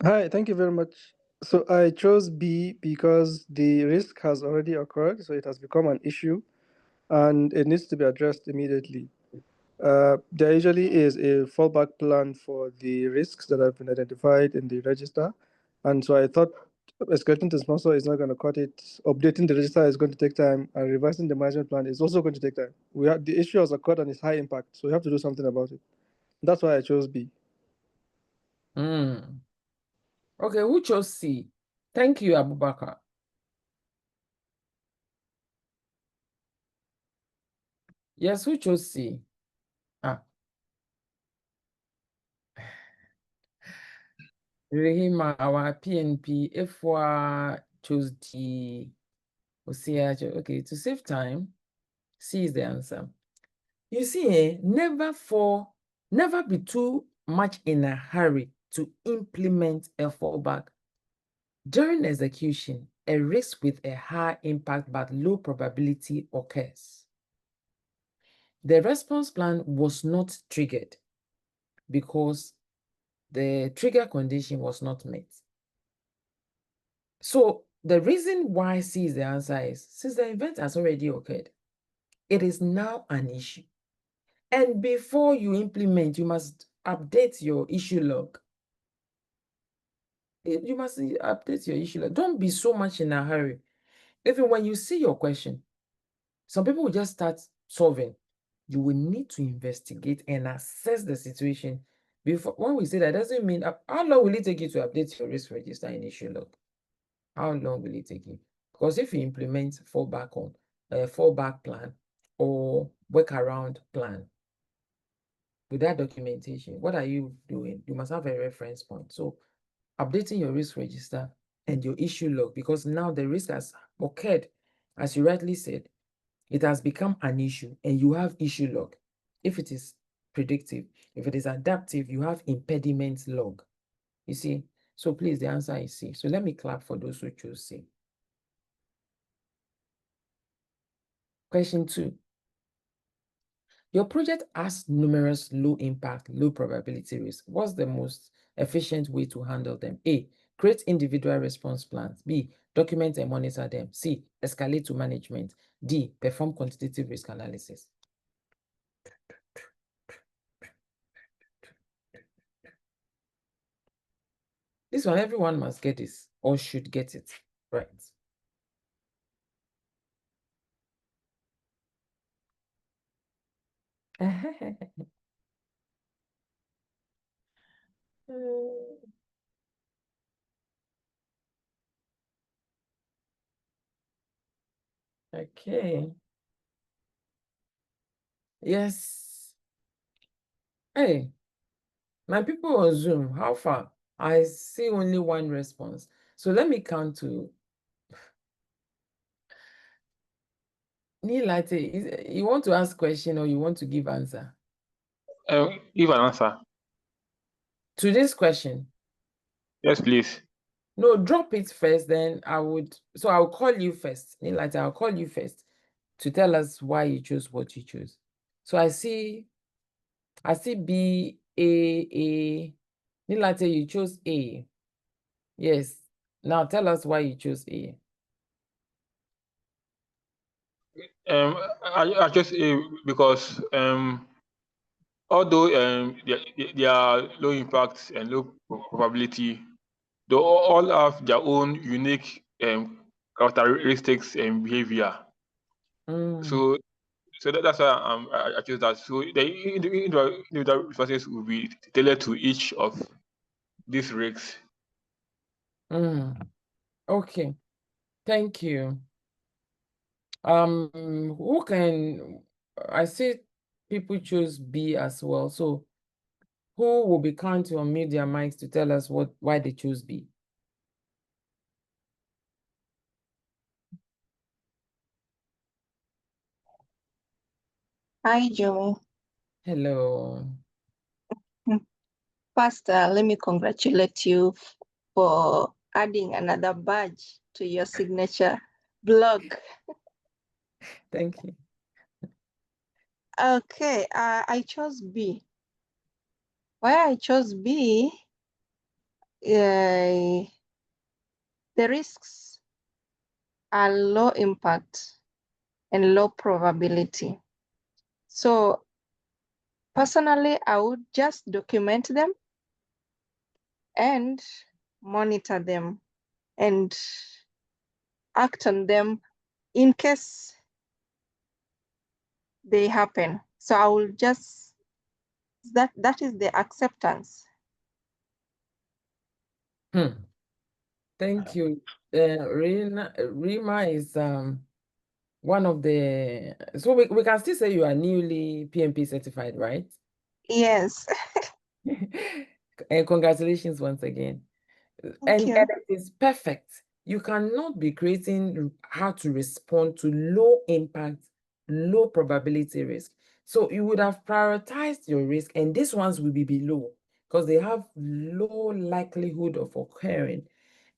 Hi, thank you very much. So I chose B because the risk has already occurred, so it has become an issue and it needs to be addressed immediately. There usually is a fallback plan for the risks that have been identified in the register. And so I thought escalating to sponsor is not going to cut it. Updating the register is going to take time, and revising the management plan is also going to take time. The issue has occurred and it's high impact, so we have to do something about it. That's why I chose B. Okay, who chose C? Thank you, Abubakar. Yes, who chose C? Rehima, our PNP, if we chose D, okay, to save time, C is the answer. You see, never be too much in a hurry to implement a fallback. During execution, a risk with a high impact but low probability occurs. The response plan was not triggered because the trigger condition was not met. So the reason why C is the answer is, since the event has already occurred, it is now an issue. And before you implement, you must update your issue log. You must update your issue log. Don't be so much in a hurry. Even when you see your question, Some people will just start solving. You will need to investigate and assess the situation. Before, when we say that, doesn't mean how long will it take you to update your risk register in issue log? How long will it take you? Because if you implement fallback plan or workaround plan with that documentation, what are you doing? You must have a reference point. So updating your risk register and your issue log, because now the risk has occurred, as you rightly said, it has become an issue and you have issue log. If it is predictive, if it is adaptive, you have impediment log. You see? So please, the answer is C. So let me clap for those who chose C. Question 2. Your project has numerous low impact, low probability risks. What's the most efficient way to handle them? A, create individual response plans. B, document and monitor them. C, escalate to management. D, perform quantitative risk analysis. This one, everyone must get this or should get it, right? Okay. Yes. Hey, my people on Zoom, how far? I see only one response. So let me count to Nilate. You want to ask question or you want to give answer? Give an answer. To this question? Yes, please. No, drop it first, then I'll call you first. Nilate, I'll call you first to tell us why you chose what you chose. So I see B, A. Nilate, you chose A. Yes. Now tell us why you chose A. I just because although they are low impact and low probability, they all have their own unique characteristics and behavior. So that's why I chose that. So the individual resources will be tailored to each of these risks. Okay, thank you. I see people choose B as well. So who will be kind to unmute their mics to tell us why they choose B? Hi, Joey. Hello. First, let me congratulate you for adding another badge to your signature blog. Thank you. Okay, I chose B. Why I chose B, the risks are low impact and low probability. So personally, I would just document them and monitor them and act on them in case they happen. So I will just, that is the acceptance. Thank you. Rima is one of the, so we can still say you are newly PMP certified, right? Yes. And congratulations once again. Thank you. And it is perfect. You cannot be creating how to respond to low impact, low probability risk. So you would have prioritized your risk, and these ones will be below because they have low likelihood of occurring.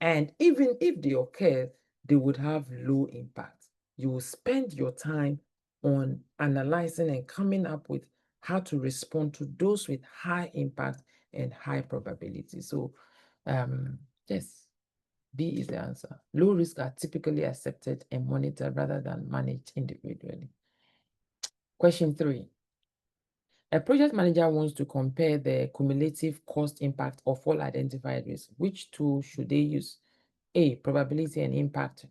And even if they occur, they would have low impact. You will spend your time on analyzing and coming up with how to respond to those with high impact and high probability. So yes, B is the answer. Low risk are typically accepted and monitored rather than managed individually. Question 3. A project manager wants to compare the cumulative cost impact of all identified risks. Which tool should they use? A, probability and impact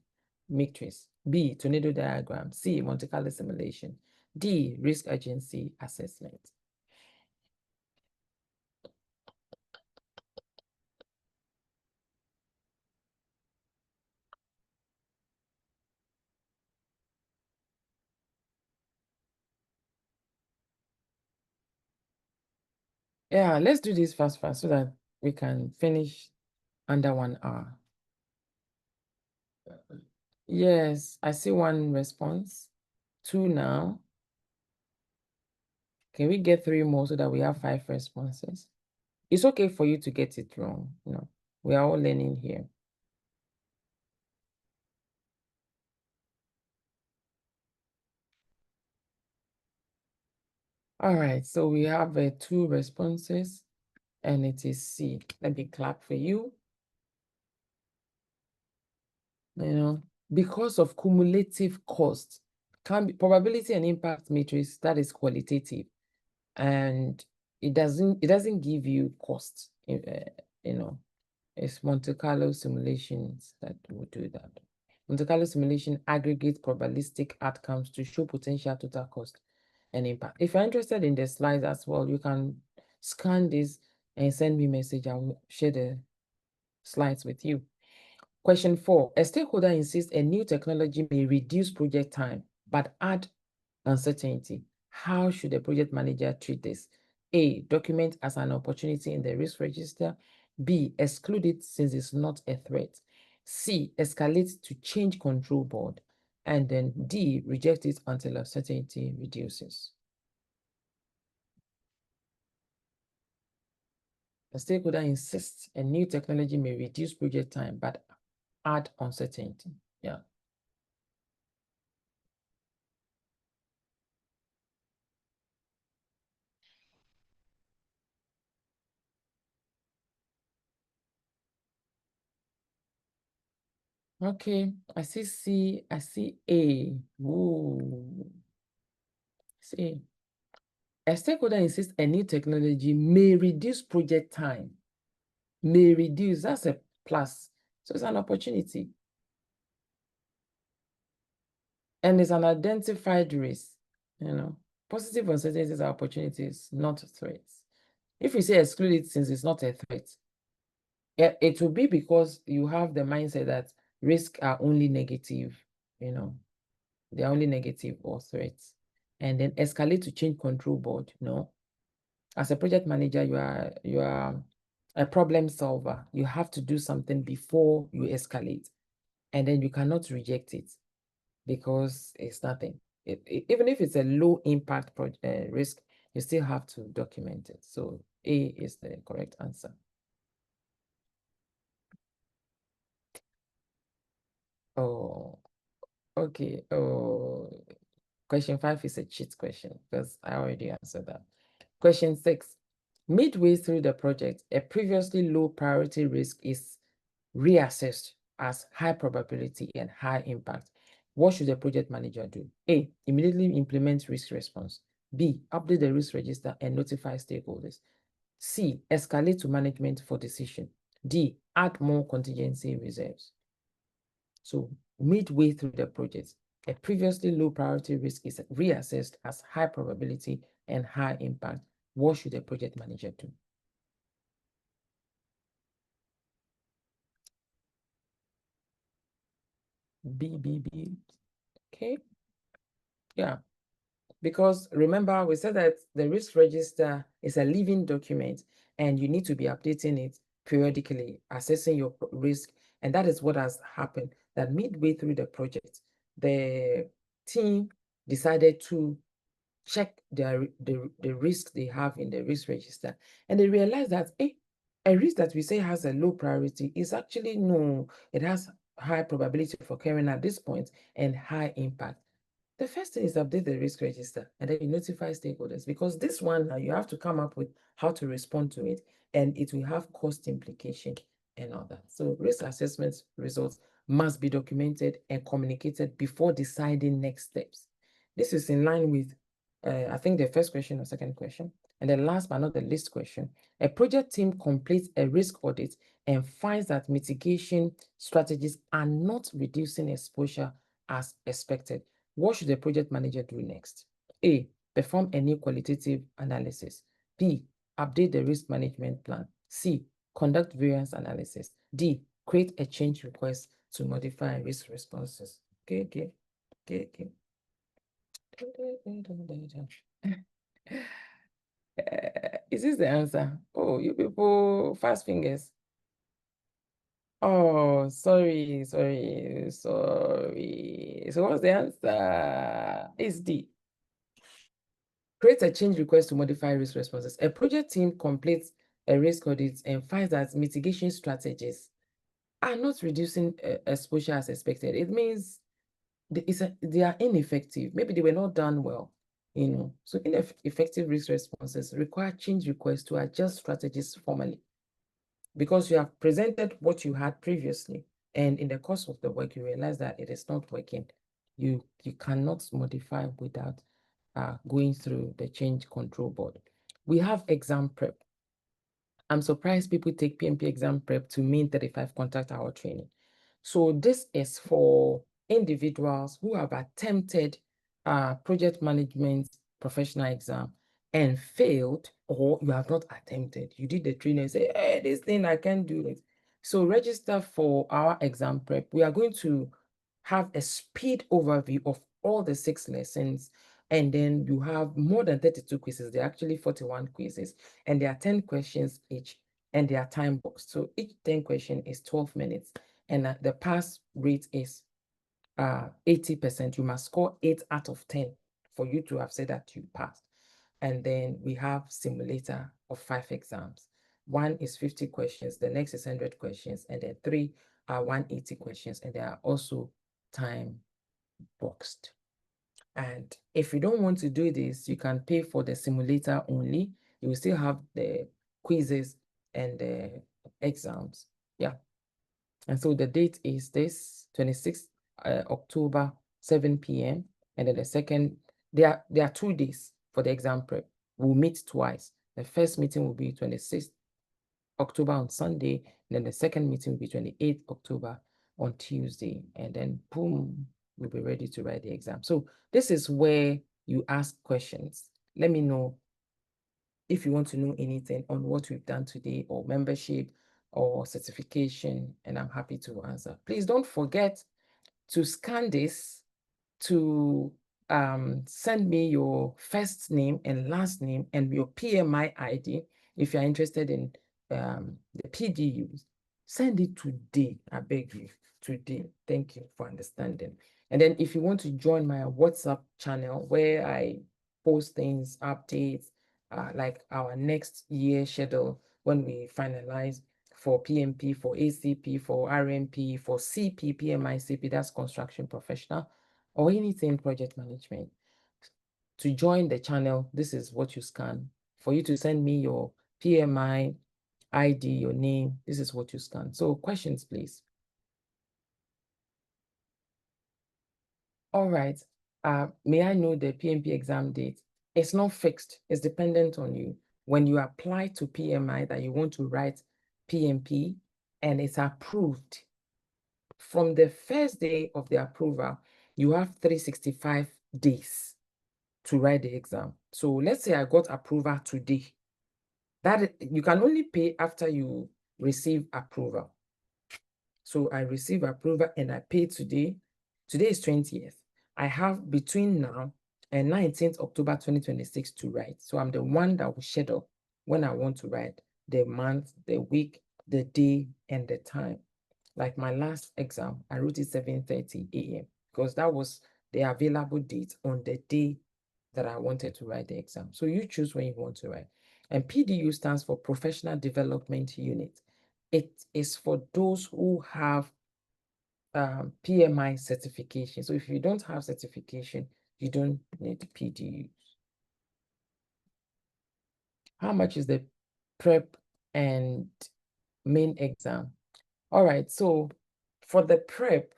matrix. B, tornado diagram. C, Monte Carlo simulation. D, risk urgency assessment. Yeah, let's do this fast so that we can finish under 1 hour. Yes, I see 1 response. 2 now. Can we get 3 more so that we have 5 responses? It's okay for you to get it wrong. We are all learning here. All right, so we have 2 responses, and it is C. Let me clap for you. Because of cumulative cost, can be probability and impact matrix that is qualitative, and it doesn't give you cost. It's Monte Carlo simulations that will do that. Monte Carlo simulation aggregates probabilistic outcomes to show potential total cost and impact. If you're interested in the slides as well, you can scan this and send me a message. I will share the slides with you. Question 4. A stakeholder insists a new technology may reduce project time, but add uncertainty. How should the project manager treat this? A, document as an opportunity in the risk register. B, exclude it since it's not a threat. C, escalate to change control board. And then D, reject it until uncertainty reduces. The stakeholder insists a new technology may reduce project time, but add uncertainty. Yeah. Okay, I see C, I see A. Ooh. C. A stakeholder insists a new technology may reduce project time. May reduce, that's a plus. So it's an opportunity. And it's an identified risk. Positive uncertainties are opportunities, not threats. If you say exclude it since it's not a threat, it will be because you have the mindset that risks are only negative, they're only negative or threats. And then escalate to change control board. As a project manager, you are a problem solver. You have to do something before you escalate, and then you cannot reject it because it's nothing. Even if it's a low impact risk, you still have to document it. So A is the correct answer. Oh, okay. Oh, question 5 is a cheat question because I already answered that. Question 6. Midway through the project, a previously low priority risk is reassessed as high probability and high impact. What should the project manager do? A, immediately implement risk response. B, update the risk register and notify stakeholders. C, escalate to management for decision. D, add more contingency reserves. So midway through the project, a previously low priority risk is reassessed as high probability and high impact. What should the project manager do? B. Okay. Yeah. Because remember, we said that the risk register is a living document and you need to be updating it periodically, assessing your risk. And that is what has happened, that midway through the project, the team decided to check the risk they have in the risk register. And they realized that a risk that we say has a low priority is actually no, it has high probability of occurring at this point and high impact. The first thing is update the risk register and then you notify stakeholders, because this one now you have to come up with how to respond to it, and it will have cost implication and all that. So risk assessment results must be documented and communicated before deciding next steps. This is in line with, I think, the first question or second question. And the last but not the least question, a project team completes a risk audit and finds that mitigation strategies are not reducing exposure as expected. What should the project manager do next? A, perform a new qualitative analysis. B, update the risk management plan. C, conduct variance analysis. D, create a change request to modify risk responses. Okay. Is this the answer? Oh, you people, fast fingers. Oh, sorry. So what's the answer? It's D. Create a change request to modify risk responses. A project team completes a risk audit and finds that mitigation strategies are not reducing exposure as expected. It means they are ineffective. Maybe they were not done well, So ineffective risk responses require change requests to adjust strategies formally, because you have presented what you had previously, and in the course of the work, you realize that it is not working. You cannot modify without going through the change control board. We have exam prep. I'm surprised people take PMP exam prep to mean 35 contact hour training. So this is for individuals who have attempted project management professional exam and failed, or you have not attempted. You did the training and say, hey, this thing, I can't do it. So register for our exam prep. We are going to have a speed overview of all the 6 lessons, and then you have more than 32 quizzes. There are actually 41 quizzes, and there are 10 questions each, and they are time boxed. So each 10 question is 12 minutes, and the pass rate is 80%. You must score 8 out of 10 for you to have said that you passed. And then we have simulator of 5 exams. One is 50 questions, the next is 100 questions, and then 3 are 180 questions, and they are also time boxed. And if you don't want to do this, you can pay for the simulator only. You will still have the quizzes and the exams. Yeah. And so the date is this 26th October, 7 p.m. And then the second, there are 2 days for the exam prep. We'll meet twice. The first meeting will be 26th October on Sunday, and then the second meeting will be 28th October on Tuesday, and then boom, we'll be ready to write the exam. So this is where you ask questions. Let me know if you want to know anything on what we've done today, or membership or certification, and I'm happy to answer. Please don't forget to scan this to send me your first name and last name and your PMI ID if you're interested in the PDUs. Send it today, I beg you, today. Thank you for understanding. And then if you want to join my WhatsApp channel where I post things, updates, like our next year schedule when we finalize for PMP, for ACP, for RMP, for CP, PMI, CP, that's construction professional, or anything project management. To join the channel, this is what you scan. For you to send me your PMI ID, your name, this is what you scan. So questions, please. All right. May I know the PMP exam date? It's not fixed. It's dependent on you. When you apply to PMI that you want to write PMP and it's approved, from the first day of the approval, you have 365 days to write the exam. So let's say I got approval today. That you can only pay after you receive approval. So I receive approval and I pay today. Today is 20th. I have between now and 19th October 2026 to write. So I'm the one that will schedule when I want to write the month, the week, the day, and the time. Like my last exam, I wrote it 7:30 a.m. because that was the available date on the day that I wanted to write the exam. So you choose when you want to write. And PDU stands for Professional Development Unit. It is for those who have PMI certification. So if you don't have certification, you don't need PDU. How much is the prep and main exam? All right, so for the prep,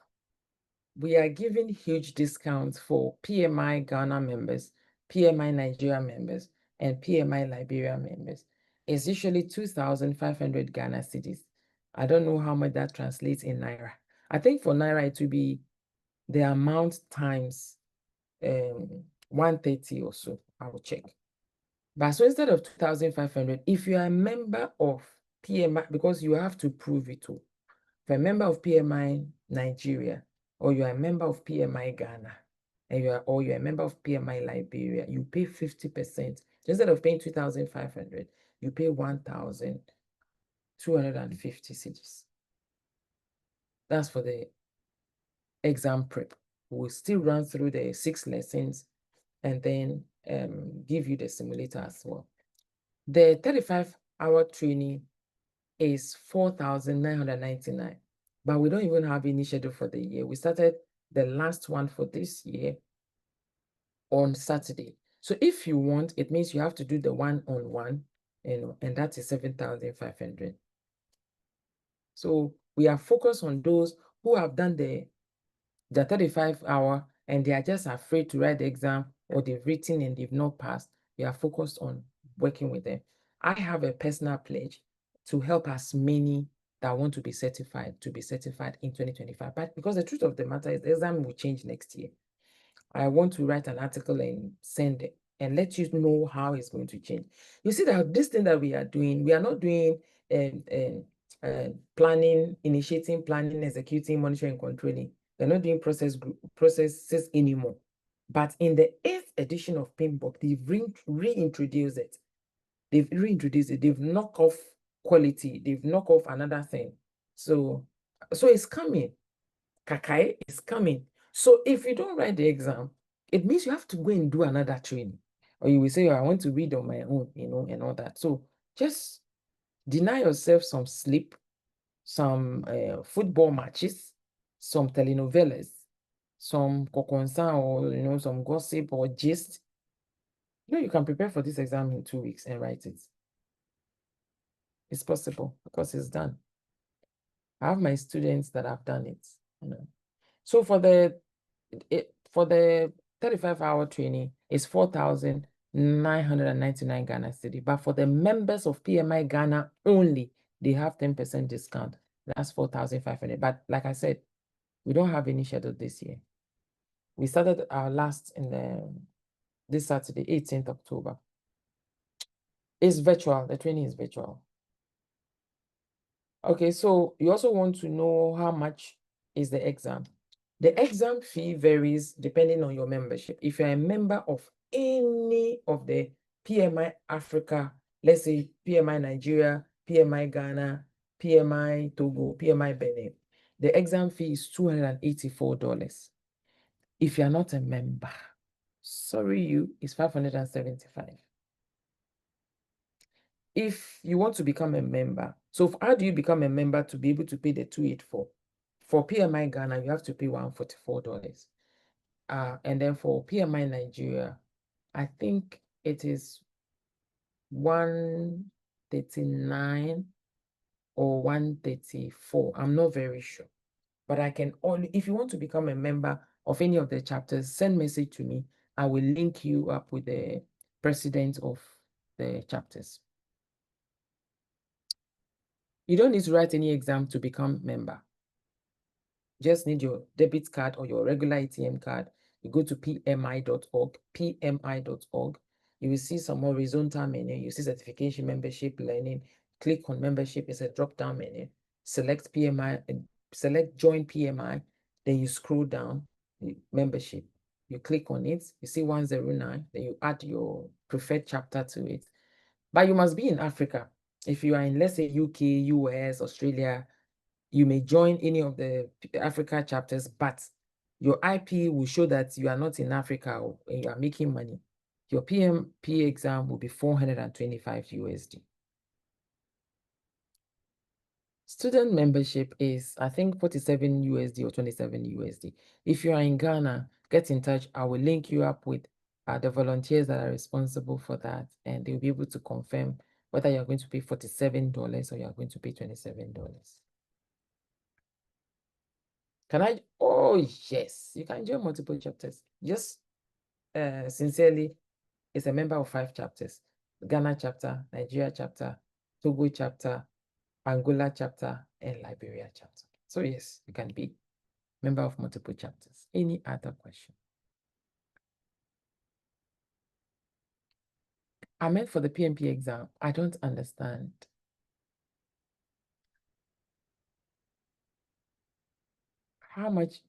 we are giving huge discounts for PMI Ghana members, PMI Nigeria members, and PMI Liberia members. It's usually 2,500 Ghana cedis. I don't know how much that translates in Naira. I think for Naira, it will be the amount times 130 or so. I will check. But so instead of 2,500, if you are a member of PMI, because you have to prove it too. If you're a member of PMI Nigeria, or you are a member of PMI Ghana, and you're a member of PMI Liberia, you pay 50%. Instead of paying 2,500, you pay 1,250 cedis. That's for the exam prep. We'll still run through the 6 lessons and then give you the simulator as well. The 35-hour training is 4,999, but we don't even have any schedule for the year. We started the last one for this year on Saturday. So if you want, it means you have to do the one-on-one, and that is 7,500. So we are focused on those who have done the 35-hour and they are just afraid to write the exam, or they've written and they've not passed. We are focused on working with them. I have a personal pledge to help as many that want to be certified in 2025. But because the truth of the matter is the exam will change next year. I want to write an article and send it and let you know how it's going to change. You see that this thing that we are doing, we are not doing planning, initiating, planning, executing, monitoring, and controlling. We're not doing processes anymore. But in the 8th edition of PMBOK, they've reintroduced it. They've knocked off quality. They've knocked off another thing. So it's coming. Kakai is coming. So if you don't write the exam, it means you have to go and do another training. Or you will say, oh, I want to read on my own, and all that. So just deny yourself some sleep, some football matches, some telenovelas, some kokonsan, or some gossip or gist. You can prepare for this exam in 2 weeks and write it. It's possible because it's done. I have my students that have done it. So for the 35-hour training, it's 4,999 Ghana cedi. But for the members of PMI Ghana only, they have 10% discount. That's 4,500. But like I said, we don't have any schedule this year. We started our last this Saturday, 18th October. It's virtual. The training is virtual. Okay, so you also want to know how much is the exam. The exam fee varies depending on your membership. If you're a member of any of the PMI Africa, let's say PMI Nigeria, PMI Ghana, PMI Togo, PMI Benin, the exam fee is $284. If you're not a member, sorry, it's $575. If you want to become a member, so how do you become a member to be able to pay the $284? For PMI Ghana, you have to pay $144. And then for PMI Nigeria, I think it is $139 or $134. I'm not very sure. But I can only, if you want to become a member of any of the chapters, send message to me. I will link you up with the president of the chapters. You don't need to write any exam to become member. Just need your debit card or your regular ATM card. You go to pmi.org, pmi.org. You will see some horizontal menu. You see certification, membership, learning. Click on membership. It's a drop-down menu. Select PMI, select join PMI. Then you scroll down, membership. You click on it. You see 109. Then you add your preferred chapter to it. But you must be in Africa. If you are in, let's say, UK, US, Australia, you may join any of the Africa chapters, but your IP will show that you are not in Africa and you are making money. Your PMP exam will be 425 USD. Student membership is, I think, 47 USD or 27 USD. If you are in Ghana, get in touch. I will link you up with the volunteers that are responsible for that, and they'll be able to confirm whether you're going to pay $47 or you're going to pay $27. Can I? Oh, yes. You can join multiple chapters. Just sincerely, is a member of 5 chapters. Ghana chapter, Nigeria chapter, Togo chapter, Angola chapter, and Liberia chapter. So yes, you can be. member of multiple chapters. Any other question? I meant for the PMP exam. I don't understand. How much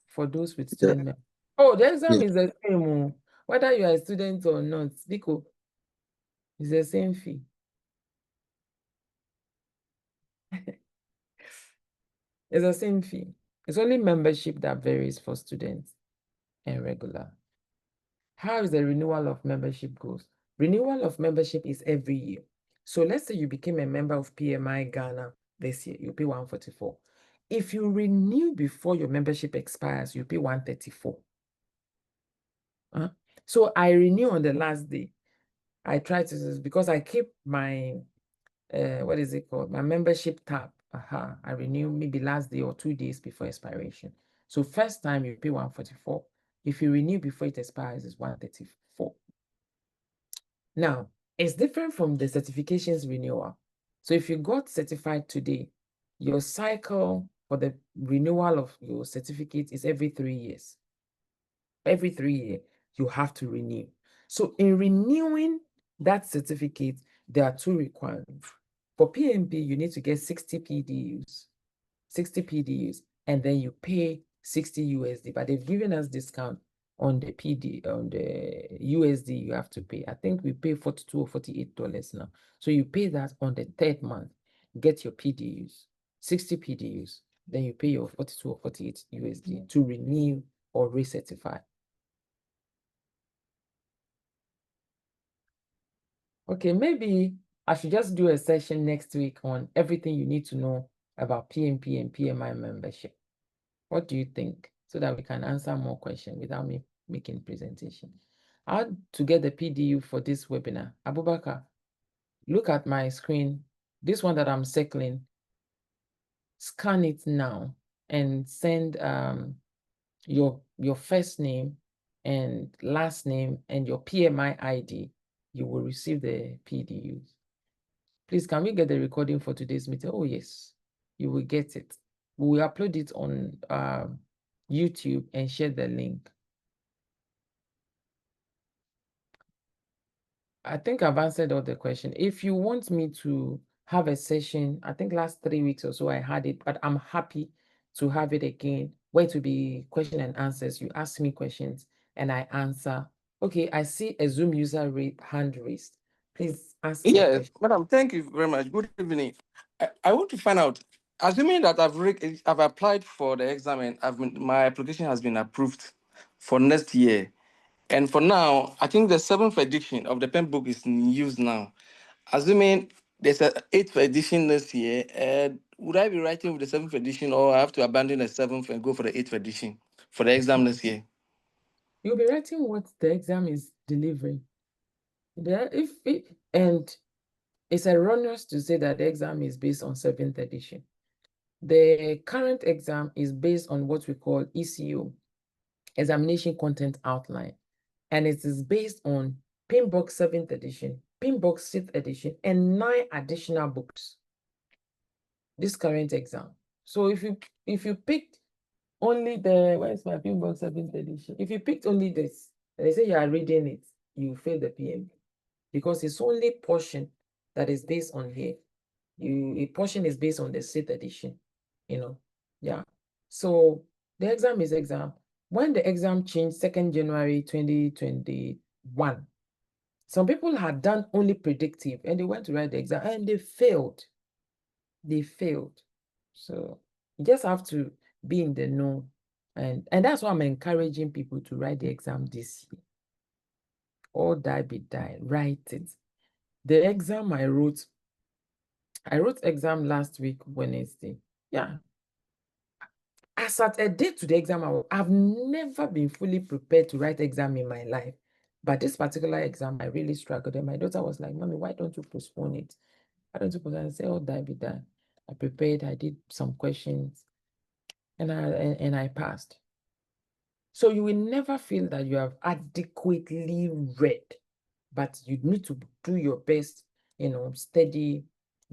for those with student members? Oh, the exam is the same. Oh. Whether you are a student or not, because it's the same fee. It's the same fee. It's only membership that varies for students and regular. How is the renewal of membership goes? Renewal of membership is every year. So let's say you became a member of PMI Ghana this year, you pay 144. If you renew before your membership expires, you pay 134. So I renew on the last day. I try to, because I keep my, what is it called? My membership tab. I renew maybe last day or 2 days before expiration. So first time you pay 144. If you renew before it expires, it's 134. Now, it's different from the certifications renewal. So if you got certified today, your cycle for the renewal of your certificate is every 3 years. Every 3 years, you have to renew. So in renewing that certificate, there are 2 requirements. For PMP, you need to get 60 PDUs, 60 PDUs, and then you pay 60 USD. But they've given us discount on the on the USD you have to pay. I think we pay $42 or $48 now. So you pay that on the 3rd month, get your PDUs, 60 PDUs, then you pay your 42 or 48 USD to renew or recertify. Okay, maybe I should just do a session next week on everything you need to know about PMP and PMI membership. What do you think? So that we can answer more questions without me making presentation. How to get the PDU for this webinar? Abubakar, look at my screen. This one that I'm circling, scan it now and send your first name and last name and your PMI ID. You will receive the PDUs. Please, can we get the recording for today's meeting? Oh, yes, you will get it. We will upload it on YouTube and share the link. I think I've answered all the questions. If you want me to have a session, I think last 3 weeks or so I had it, but I'm happy to have it again, where to be question and answers. You ask me questions and I answer. Okay, I see a Zoom user hand raised. Please ask your Yes, question. madam, thank you very much. Good evening. I want to find out, assuming that I've applied for the exam and my application has been approved for next year. And for now, I think the 7th edition of the pen book is in use now. Assuming there's a 8th edition this year, would I be writing with the 7th edition, or I have to abandon the 7th and go for the 8th edition for the exam this year? You'll be writing what the exam is delivering. And it's erroneous to say that the exam is based on 7th edition. The current exam is based on what we call ECO, Examination Content Outline. And it is based on Pinbox 7th edition, Pinbox 6th edition, and 9 additional books. This current exam. So if you picked only where's my Pinbox 7th edition? If you picked only this, and they say you are reading it, you fail the PMP. Because it's only portion that is based on here. A portion is based on the 6th edition, yeah. So the exam is exam. When the exam changed 2nd January 2021, some people had done only predictive and they went to write the exam and they failed. They failed. So you just have to be in the know. And that's why I'm encouraging people to write the exam this year. Or die be die, write it. The exam I wrote exam last week, Wednesday. Yeah. As at a date to the exam, I've never been fully prepared to write exam in my life. But this particular exam, I really struggled. And my daughter was like, Mommy, why don't you postpone it? Why don't you postpone it? I said, oh, die be die. I prepared, I did some questions, and I passed. So you will never feel that you have adequately read, but you need to do your best, study,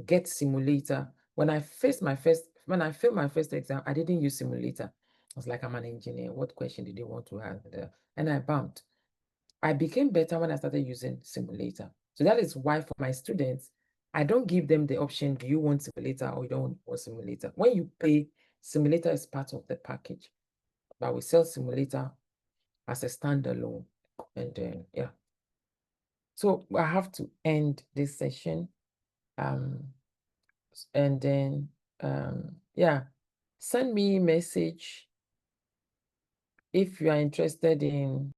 get simulator. When I failed my first exam, I didn't use simulator. was like, I'm an engineer. What question did they want to have? And I bumped. I became better when I started using simulator. So that is why for my students, I don't give them the option, do you want simulator or you don't want simulator? When you pay, simulator is part of the package. But we sell simulator as a standalone. And yeah. So I have to end this session. And then, yeah, send me a message if you are interested in